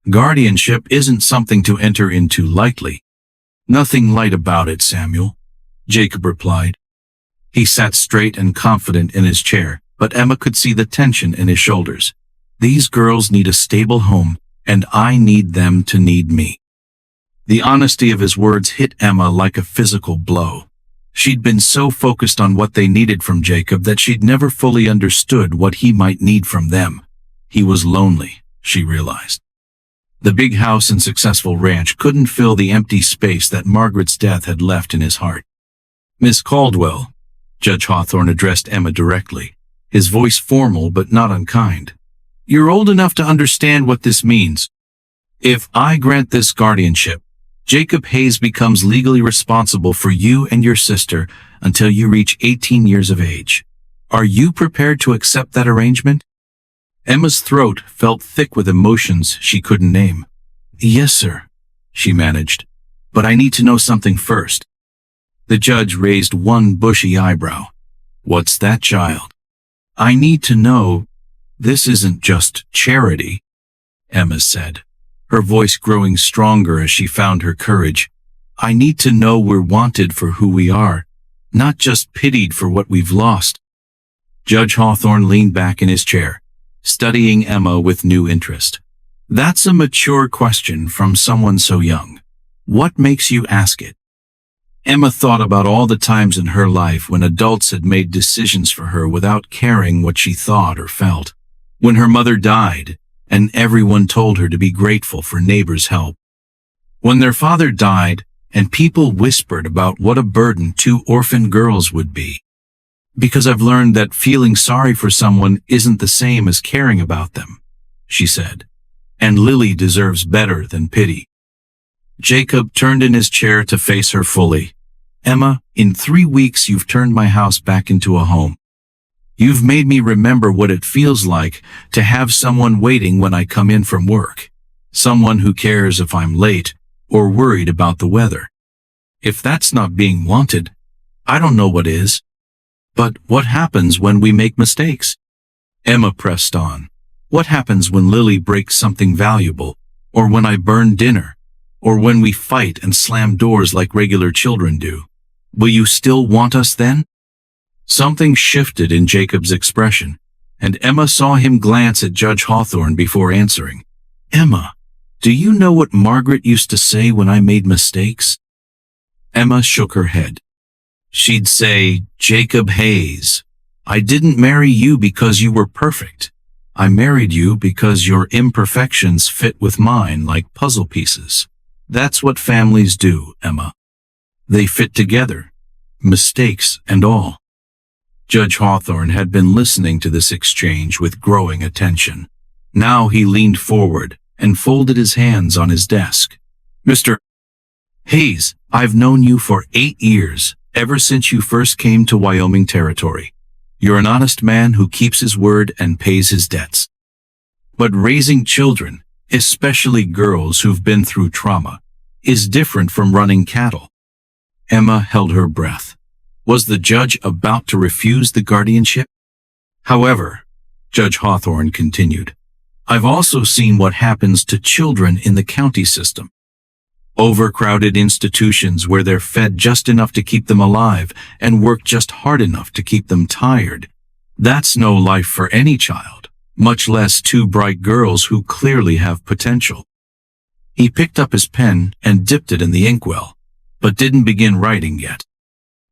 [SPEAKER 1] "Guardianship isn't something to enter into lightly." "Nothing light about it, Samuel," Jacob replied. He sat straight and confident in his chair, but Emma could see the tension in his shoulders. "These girls need a stable home, and I need them to need me." The honesty of his words hit Emma like a physical blow. She'd been so focused on what they needed from Jacob that she'd never fully understood what he might need from them. He was lonely, she realized. The big house and successful ranch couldn't fill the empty space that Margaret's death had left in his heart. "Miss Caldwell," Judge Hawthorne addressed Emma directly, his voice formal but not unkind. "You're old enough to understand what this means. If I grant this guardianship, Jacob Hayes becomes legally responsible for you and your sister until you reach 18 years of age. Are you prepared to accept that arrangement?" Emma's throat felt thick with emotions she couldn't name. "Yes, sir," she managed, "but I need to know something first." The judge raised one bushy eyebrow. "What's that, child?" "I need to know. This isn't just charity," Emma said, her voice growing stronger as she found her courage. "I need to know we're wanted for who we are, not just pitied for what we've lost." Judge Hawthorne leaned back in his chair, studying Emma with new interest. "That's a mature question from someone so young. What makes you ask it?" Emma thought about all the times in her life when adults had made decisions for her without caring what she thought or felt. When her mother died, and everyone told her to be grateful for neighbors' help. When their father died, and people whispered about what a burden 2 orphan girls would be. "Because I've learned that feeling sorry for someone isn't the same as caring about them," she said. "And Lily deserves better than pity." Jacob turned in his chair to face her fully. "Emma, in 3 weeks you've turned my house back into a home. You've made me remember what it feels like to have someone waiting when I come in from work. Someone who cares if I'm late or worried about the weather. If that's not being wanted, I don't know what is. But what happens when we make mistakes?" Emma pressed on. "What happens when Lily breaks something valuable, or when I burn dinner, or when we fight and slam doors like regular children do? Will you still want us then?" Something shifted in Jacob's expression, and Emma saw him glance at Judge Hawthorne before answering. "Emma, do you know what Margaret used to say when I made mistakes?" Emma shook her head. She'd say, "Jacob Hayes, I didn't marry you because you were perfect. I married you because your imperfections fit with mine like puzzle pieces. That's what families do, Emma. They fit together, mistakes and all." Judge Hawthorne had been listening to this exchange with growing attention. Now he leaned forward and folded his hands on his desk. "Mr. Hayes, I've known you for 8 years, ever since you first came to Wyoming territory. You're an honest man who keeps his word and pays his debts. But raising children, especially girls who've been through trauma, is different from running cattle. Emma held her breath. Was the judge about to refuse the guardianship? However, Judge Hawthorne continued, I've also seen what happens to children in the county system. Overcrowded institutions where they're fed just enough to keep them alive and work just hard enough to keep them tired. That's no life for any child, much less 2 bright girls who clearly have potential. He picked up his pen and dipped it in the inkwell, but didn't begin writing yet.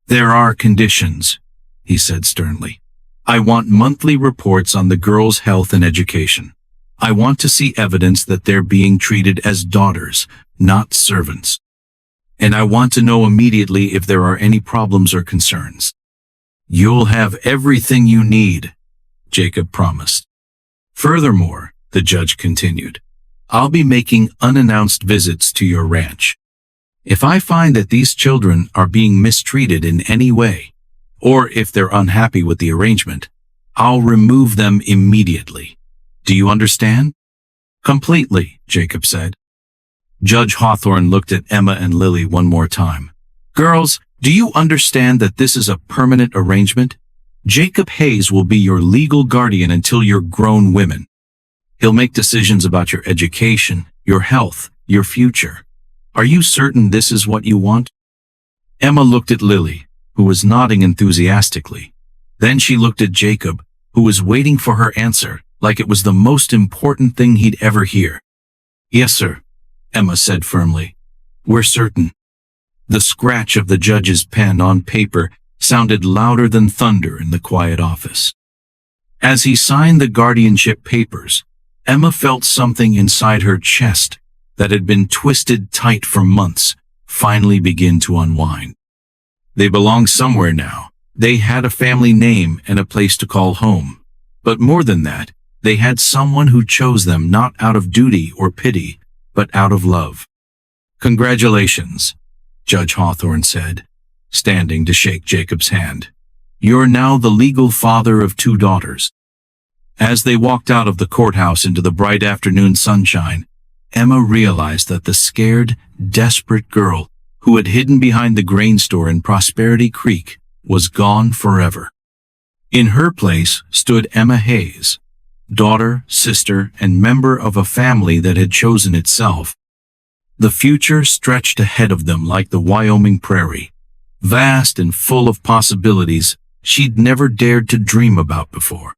[SPEAKER 1] There are conditions, he said sternly. I want monthly reports on the girls' health and education. I want to see evidence that they're being treated as daughters, not servants. And I want to know immediately if there are any problems or concerns. You'll have everything you need, Jacob promised. Furthermore, the judge continued, I'll be making unannounced visits to your ranch. If I find that these children are being mistreated in any way, or if they're unhappy with the arrangement, I'll remove them immediately. Do you understand? Completely, Jacob said. Judge Hawthorne looked at Emma and Lily one more time. Girls, do you understand that this is a permanent arrangement? Jacob Hayes will be your legal guardian until you're grown women. He'll make decisions about your education, your health, your future. Are you certain this is what you want? Emma looked at Lily, who was nodding enthusiastically. Then she looked at Jacob, who was waiting for her answer, like it was the most important thing he'd ever hear. Yes, sir, Emma said firmly. We're certain. The scratch of the judge's pen on paper sounded louder than thunder in the quiet office. As he signed the guardianship papers, Emma felt something inside her chest that had been twisted tight for months finally begin to unwind. They belonged somewhere now. They had a family name and a place to call home. But more than that, they had someone who chose them not out of duty or pity, but out of love. Congratulations, Judge Hawthorne said, standing to shake Jacob's hand. You're now the legal father of 2 daughters. As they walked out of the courthouse into the bright afternoon sunshine, Emma realized that the scared, desperate girl who had hidden behind the grain store in Prosperity Creek was gone forever. In her place stood Emma Hayes, daughter, sister, and member of a family that had chosen itself. The future stretched ahead of them like the Wyoming prairie, vast and full of possibilities she'd never dared to dream about before.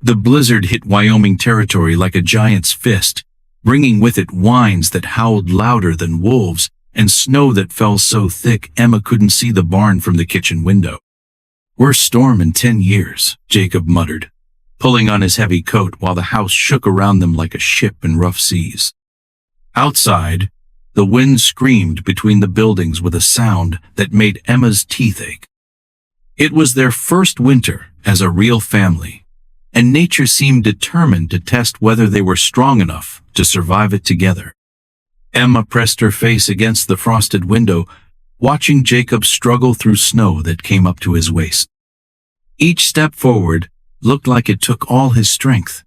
[SPEAKER 1] The blizzard hit Wyoming territory like a giant's fist, bringing with it winds that howled louder than wolves and snow that fell so thick Emma couldn't see the barn from the kitchen window. Worst storm in 10 years, Jacob muttered, pulling on his heavy coat while the house shook around them like a ship in rough seas. Outside, the wind screamed between the buildings with a sound that made Emma's teeth ache. It was their first winter as a real family, and nature seemed determined to test whether they were strong enough to survive it together. Emma pressed her face against the frosted window, watching Jacob struggle through snow that came up to his waist. Each step forward looked like it took all his strength,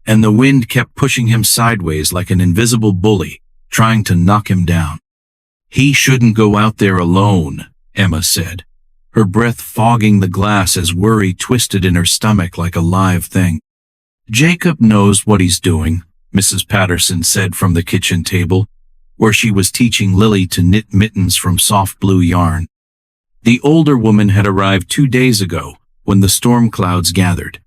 [SPEAKER 1] and the wind kept pushing him sideways like an invisible bully, trying to knock him down. He shouldn't go out there alone, Emma said, her breath fogging the glass as worry twisted in her stomach like a live thing. Jacob knows what he's doing, Mrs. Patterson said from the kitchen table, where she was teaching Lily to knit mittens from soft blue yarn. The older woman had arrived 2 days ago when the storm clouds gathered,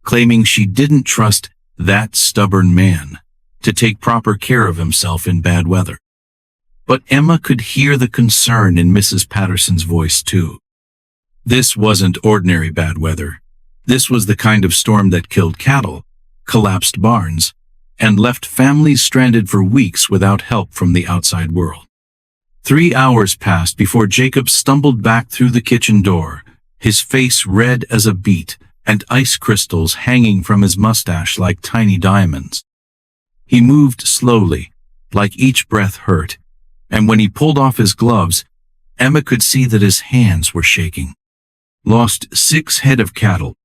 [SPEAKER 1] claiming she didn't trust that stubborn man to take proper care of himself in bad weather. But Emma could hear the concern in Mrs. Patterson's voice too. This wasn't ordinary bad weather. This was the kind of storm that killed cattle, collapsed barns, and left families stranded for weeks without help from the outside world. 3 hours passed before Jacob stumbled back through the kitchen door, his face red as a beet and ice crystals hanging from his mustache like tiny diamonds. He moved slowly, like each breath hurt, and when he pulled off his gloves, Emma could see that his hands were shaking. "Lost 6 head of cattle,"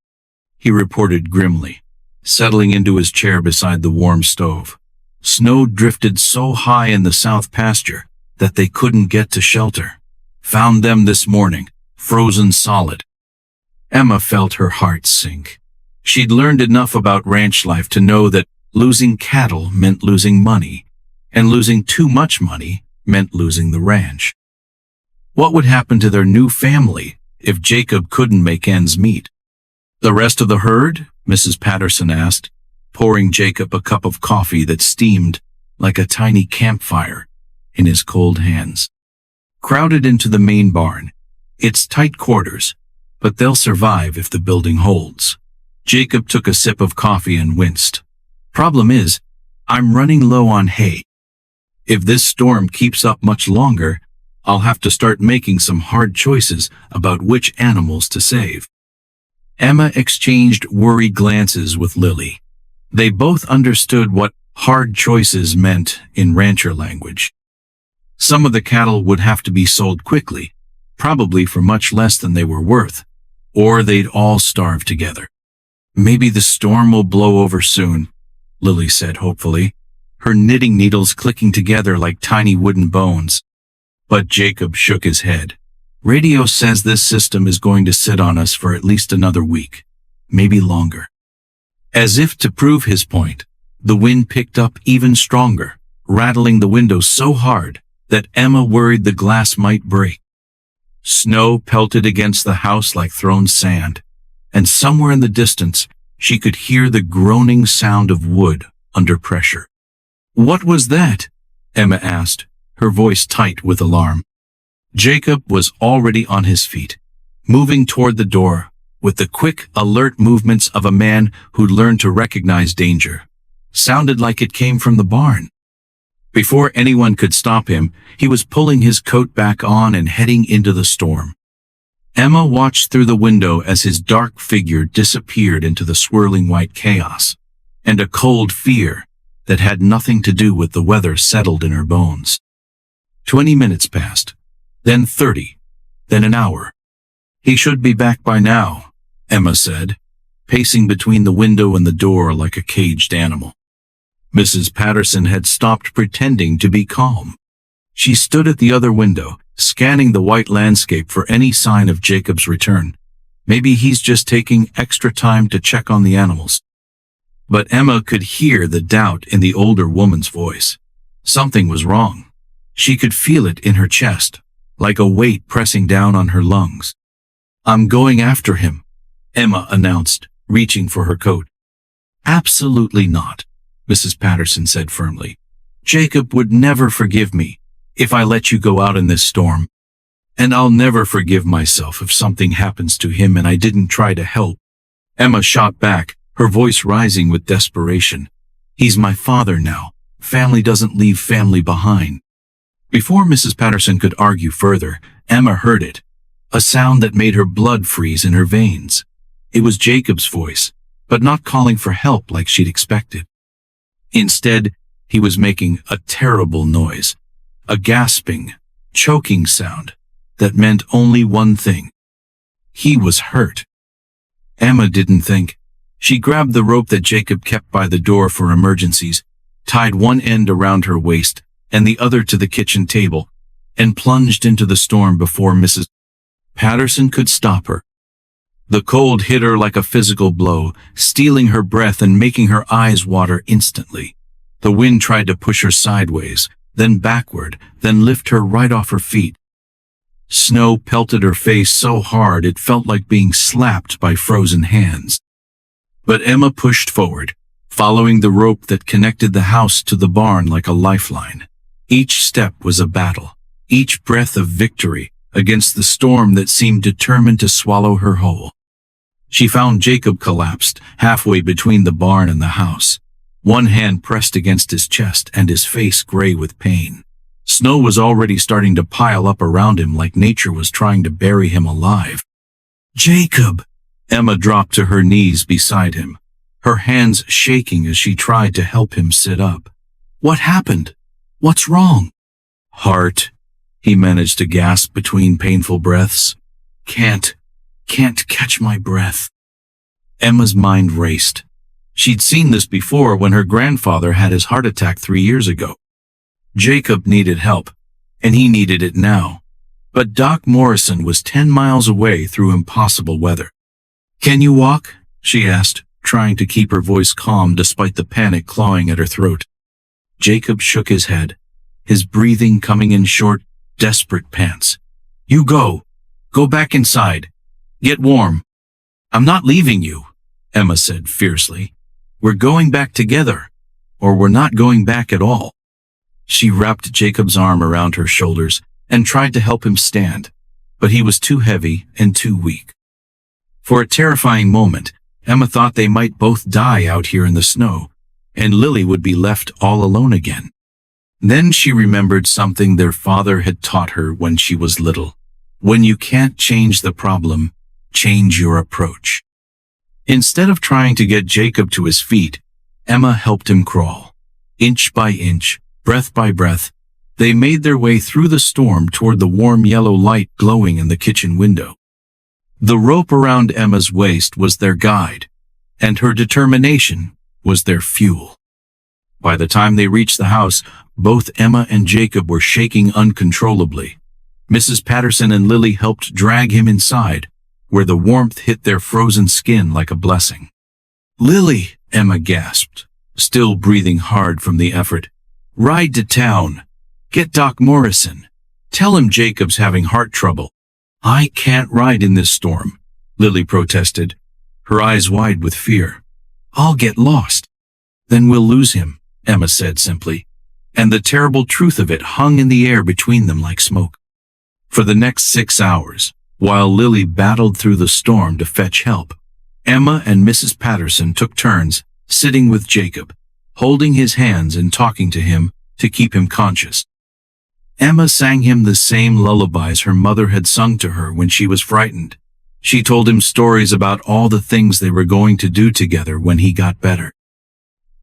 [SPEAKER 1] he reported grimly, settling into his chair beside the warm stove. "Snow drifted so high in the south pasture that they couldn't get to shelter. Found them this morning, frozen solid." Emma felt her heart sink. She'd learned enough about ranch life to know that losing cattle meant losing money, and losing too much money meant losing the ranch. What would happen to their new family if Jacob couldn't make ends meet? "The rest of the herd?" Mrs. Patterson asked, pouring Jacob a cup of coffee that steamed like a tiny campfire in his cold hands. "Crowded into the main barn. It's tight quarters, but they'll survive if the building holds." Jacob took a sip of coffee and winced. "Problem is, I'm running low on hay. If this storm keeps up much longer, I'll have to start making some hard choices about which animals to save." Emma exchanged worried glances with Lily. They both understood what hard choices meant in rancher language. Some of the cattle would have to be sold quickly, probably for much less than they were worth, or they'd all starve together. "Maybe the storm will blow over soon," Lily said hopefully, her knitting needles clicking together like tiny wooden bones. But Jacob shook his head. "Radio says this system is going to sit on us for at least another week, maybe longer." As if to prove his point, the wind picked up even stronger, rattling the windows so hard that Emma worried the glass might break. Snow pelted against the house like thrown sand, and somewhere in the distance she could hear the groaning sound of wood under pressure. "What was that?" Emma asked, her voice tight with alarm. Jacob was already on his feet, moving toward the door with the quick, alert movements of a man who'd learned to recognize danger. Sounded like it came from the barn. Before anyone could stop him, he was pulling his coat back on and heading into the storm. Emma watched through the window as his dark figure disappeared into the swirling white chaos, and a cold fear that had nothing to do with the weather settled in her bones. 20 minutes passed, then 30, then an hour. "He should be back by now," Emma said, pacing between the window and the door like a caged animal. Mrs. Patterson had stopped pretending to be calm. She stood at the other window, scanning the white landscape for any sign of Jacob's return. Maybe he's just taking extra time to check on the animals. But Emma could hear the doubt in the older woman's voice. Something was wrong. She could feel it in her chest, like a weight pressing down on her lungs. "I'm going after him," Emma announced, reaching for her coat. "Absolutely not," Mrs. Patterson said firmly. "Jacob would never forgive me if I let you go out in this storm. And I'll never forgive myself if something happens to him and I didn't try to help." Emma shot back, her voice rising with desperation. "He's my father now. Family doesn't leave family behind." Before Mrs. Patterson could argue further, Emma heard it, a sound that made her blood freeze in her veins. It was Jacob's voice, but not calling for help like she'd expected. Instead, he was making a terrible noise, a gasping, choking sound that meant only one thing. He was hurt. Emma didn't think. She grabbed the rope that Jacob kept by the door for emergencies, tied one end around her waist and the other to the kitchen table, and plunged into the storm before Mrs. Patterson could stop her. The cold hit her like a physical blow, stealing her breath and making her eyes water instantly. The wind tried to push her sideways, then backward, then lift her right off her feet. Snow pelted her face so hard it felt like being slapped by frozen hands. But Emma pushed forward, following the rope that connected the house to the barn like a lifeline. Each step was a battle, each breath of victory against the storm that seemed determined to swallow her whole. She found Jacob collapsed halfway between the barn and the house, one hand pressed against his chest and his face gray with pain. Snow was already starting to pile up around him like nature was trying to bury him alive. "Jacob!" Emma dropped to her knees beside him, her hands shaking as she tried to help him sit up. "What happened? What's wrong?" Heart, he managed to gasp between painful breaths. Can't catch my breath. Emma's mind raced. She'd seen this before when her grandfather had his heart attack 3 years ago. Jacob needed help, and he needed it now. But Doc Morrison was 10 miles away through impossible weather. Can you walk? She asked, trying to keep her voice calm despite the panic clawing at her throat. Jacob shook his head, his breathing coming in short, desperate pants. You go. Go back inside. Get warm. I'm not leaving you, Emma said fiercely. We're going back together, or we're not going back at all. She wrapped Jacob's arm around her shoulders and tried to help him stand, but he was too heavy and too weak. For a terrifying moment, Emma thought they might both die out here in the snow, and Lily would be left all alone again. Then she remembered something their father had taught her when she was little. When you can't change the problem, change your approach. Instead of trying to get Jacob to his feet, Emma helped him crawl. Inch by inch, breath by breath, they made their way through the storm toward the warm yellow light glowing in the kitchen window. The rope around Emma's waist was their guide, and her determination was their fuel. By the time they reached the house, both Emma and Jacob were shaking uncontrollably. Mrs. Patterson and Lily helped drag him inside, where the warmth hit their frozen skin like a blessing. Lily, Emma gasped, still breathing hard from the effort. Ride to town. Get Doc Morrison. Tell him Jacob's having heart trouble. I can't ride in this storm, Lily protested, her eyes wide with fear. I'll get lost. Then we'll lose him, Emma said simply, and the terrible truth of it hung in the air between them like smoke. For the next 6 hours, while Lily battled through the storm to fetch help, Emma and Mrs. Patterson took turns sitting with Jacob, holding his hands and talking to him to keep him conscious. Emma sang him the same lullabies her mother had sung to her when she was frightened. She told him stories about all the things they were going to do together when he got better.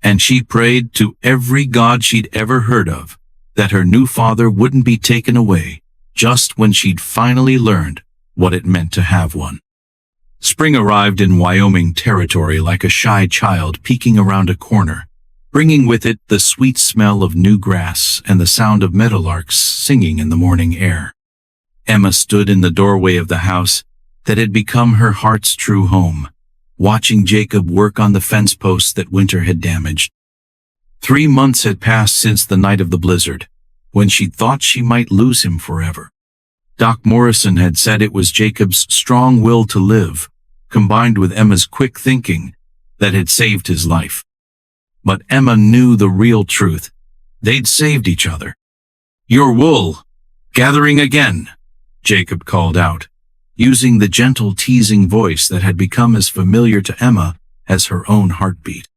[SPEAKER 1] And she prayed to every god she'd ever heard of that her new father wouldn't be taken away just when she'd finally learned what it meant to have one. Spring arrived in Wyoming territory like a shy child peeking around a corner, bringing with it the sweet smell of new grass and the sound of meadowlarks singing in the morning air. Emma stood in the doorway of the house that had become her heart's true home, watching Jacob work on the fence posts that winter had damaged. 3 months had passed since the night of the blizzard, when she thought she might lose him forever. Doc Morrison had said it was Jacob's strong will to live, combined with Emma's quick thinking, that had saved his life. But Emma knew the real truth. They'd saved each other. Your wool, gathering again, Jacob called out, using the gentle teasing voice that had become as familiar to Emma as her own heartbeat.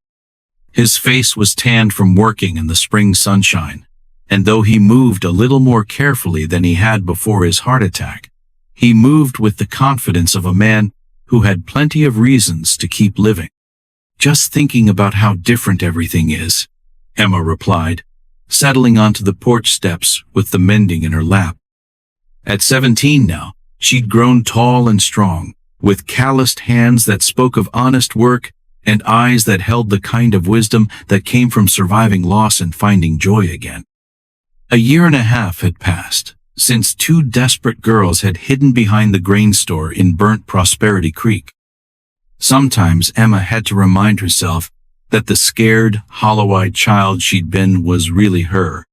[SPEAKER 1] His face was tanned from working in the spring sunshine, and though he moved a little more carefully than he had before his heart attack, he moved with the confidence of a man who had plenty of reasons to keep living. Just thinking about how different everything is, Emma replied, settling onto the porch steps with the mending in her lap. At 17 now, she'd grown tall and strong, with calloused hands that spoke of honest work and eyes that held the kind of wisdom that came from surviving loss and finding joy again. 1.5 years had passed since 2 desperate girls had hidden behind the grain store in burnt Prosperity Creek. Sometimes Emma had to remind herself that the scared, hollow-eyed child she'd been was really her.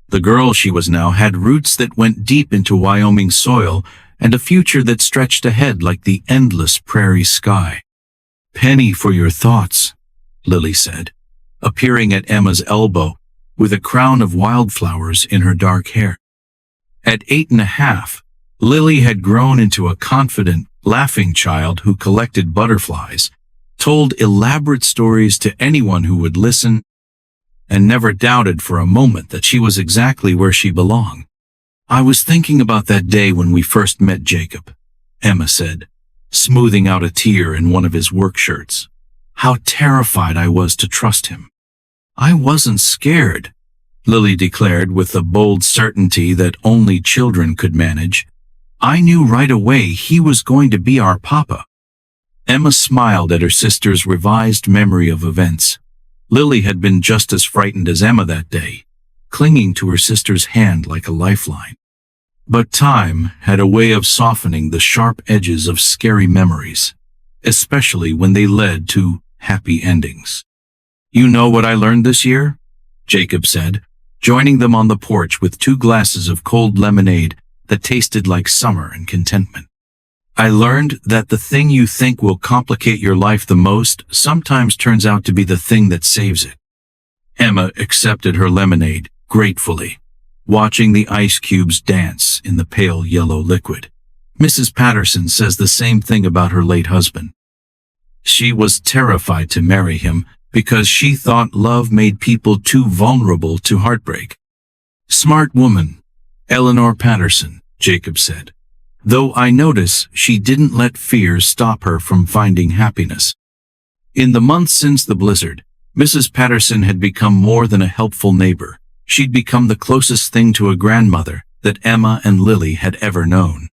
[SPEAKER 1] The girl she was now had roots that went deep into Wyoming soil and a future that stretched ahead like the endless prairie sky. Penny for your thoughts, Lily said, appearing at Emma's elbow with a crown of wildflowers in her dark hair. At 8.5, Lily had grown into a confident, laughing child who collected butterflies, told elaborate stories to anyone who would listen, and never doubted for a moment that she was exactly where she belonged. I was thinking about that day when we first met Jacob, Emma said, smoothing out a tear in one of his work shirts. How terrified I was to trust him. I wasn't scared. Lily declared with the bold certainty that only children could manage. I knew right away he was going to be our papa. Emma smiled at her sister's revised memory of events. Lily had been just as frightened as Emma that day, clinging to her sister's hand like a lifeline. But time had a way of softening the sharp edges of scary memories, especially when they led to happy endings. You know what I learned this year? Jacob said, joining them on the porch with 2 glasses of cold lemonade that tasted like summer and contentment. I learned that the thing you think will complicate your life the most sometimes turns out to be the thing that saves it. Emma accepted her lemonade gratefully, watching the ice cubes dance in the pale yellow liquid. Mrs. Patterson says the same thing about her late husband. She was terrified to marry him because she thought love made people too vulnerable to heartbreak. Smart woman, Eleanor Patterson, Jacob said, though I notice she didn't let fear stop her from finding happiness. In the months since the blizzard, Mrs. Patterson had become more than a helpful neighbor. She'd become the closest thing to a grandmother that Emma and Lily had ever known.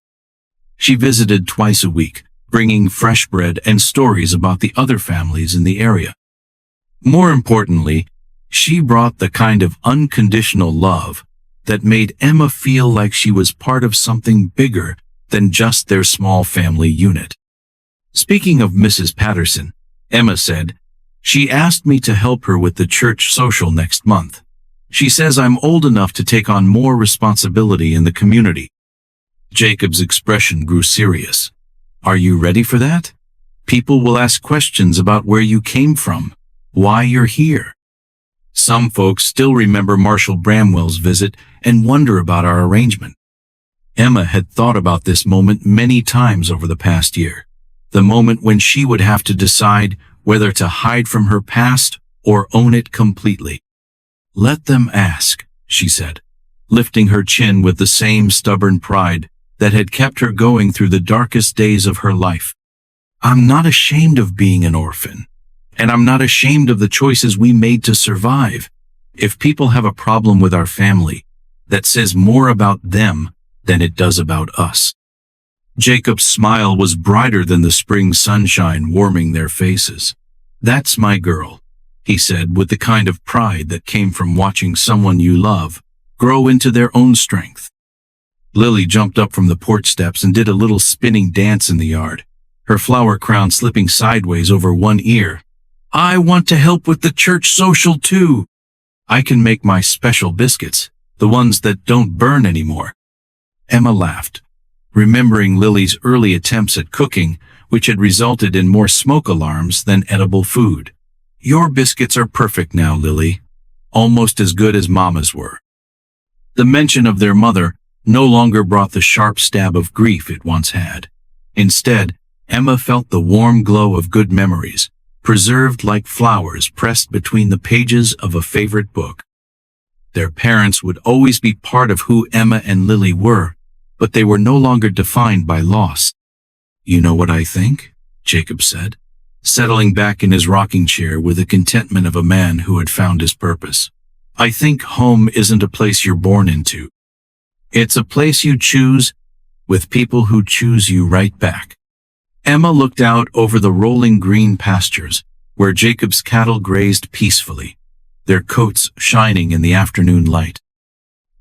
[SPEAKER 1] She visited twice a week, bringing fresh bread and stories about the other families in the area. More importantly, she brought the kind of unconditional love that made Emma feel like she was part of something bigger than just their small family unit. Speaking of Mrs. Patterson, Emma said, she asked me to help her with the church social next month. She says I'm old enough to take on more responsibility in the community. Jacob's expression grew serious. Are you ready for that? People will ask questions about where you came from, why you're here. Some folks still remember Marshall Bramwell's visit and wonder about our arrangement. Emma had thought about this moment many times over the past year, the moment when she would have to decide whether to hide from her past or own it completely. Let them ask, she said, lifting her chin with the same stubborn pride that had kept her going through the darkest days of her life. I'm not ashamed of being an orphan, and I'm not ashamed of the choices we made to survive. If people have a problem with our family, that says more about them than it does about us. Jacob's smile was brighter than the spring sunshine warming their faces. That's my girl, he said with the kind of pride that came from watching someone you love grow into their own strength. Lily jumped up from the porch steps and did a little spinning dance in the yard, her flower crown slipping sideways over one ear. I want to help with the church social too. I can make my special biscuits, the ones that don't burn anymore. Emma laughed, remembering Lily's early attempts at cooking, which had resulted in more smoke alarms than edible food. Your biscuits are perfect now, Lily, almost as good as Mama's were. The mention of their mother no longer brought the sharp stab of grief it once had. Instead, Emma felt the warm glow of good memories, preserved like flowers pressed between the pages of a favorite book. Their parents would always be part of who Emma and Lily were, but they were no longer defined by loss. You know what I think? Jacob said, settling back in his rocking chair with the contentment of a man who had found his purpose. I think home isn't a place you're born into. It's a place you choose, with people who choose you right back. Emma looked out over the rolling green pastures, where Jacob's cattle grazed peacefully, their coats shining in the afternoon light.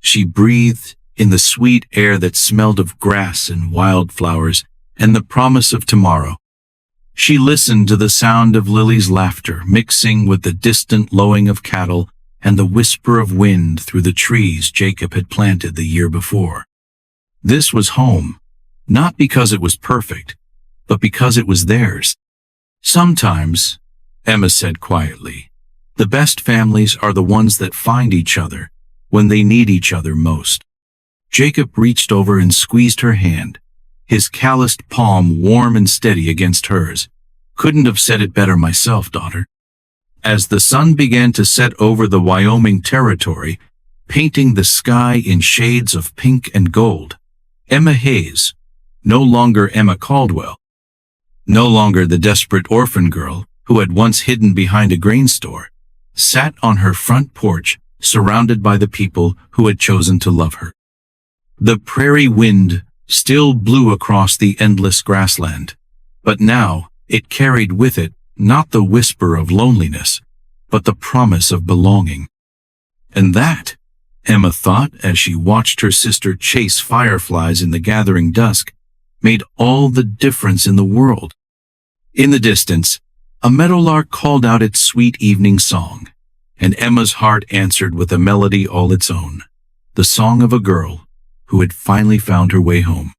[SPEAKER 1] She breathed in the sweet air that smelled of grass and wildflowers and the promise of tomorrow. She listened to the sound of Lily's laughter mixing with the distant lowing of cattle and the whisper of wind through the trees Jacob had planted the year before. This was home, not because it was perfect, but because it was theirs. Sometimes, Emma said quietly, the best families are the ones that find each other when they need each other most. Jacob reached over and squeezed her hand, his calloused palm warm and steady against hers. Couldn't have said it better myself, daughter. As the sun began to set over the Wyoming territory, painting the sky in shades of pink and gold, Emma Hayes, no longer Emma Caldwell, no longer the desperate orphan girl who had once hidden behind a grain store, sat on her front porch surrounded by the people who had chosen to love her. The prairie wind still blew across the endless grassland, but now it carried with it not the whisper of loneliness, but the promise of belonging. And that, Emma thought as she watched her sister chase fireflies in the gathering dusk, made all the difference in the world. In the distance, a meadowlark called out its sweet evening song, and Emma's heart answered with a melody all its own, the song of a girl who had finally found her way home.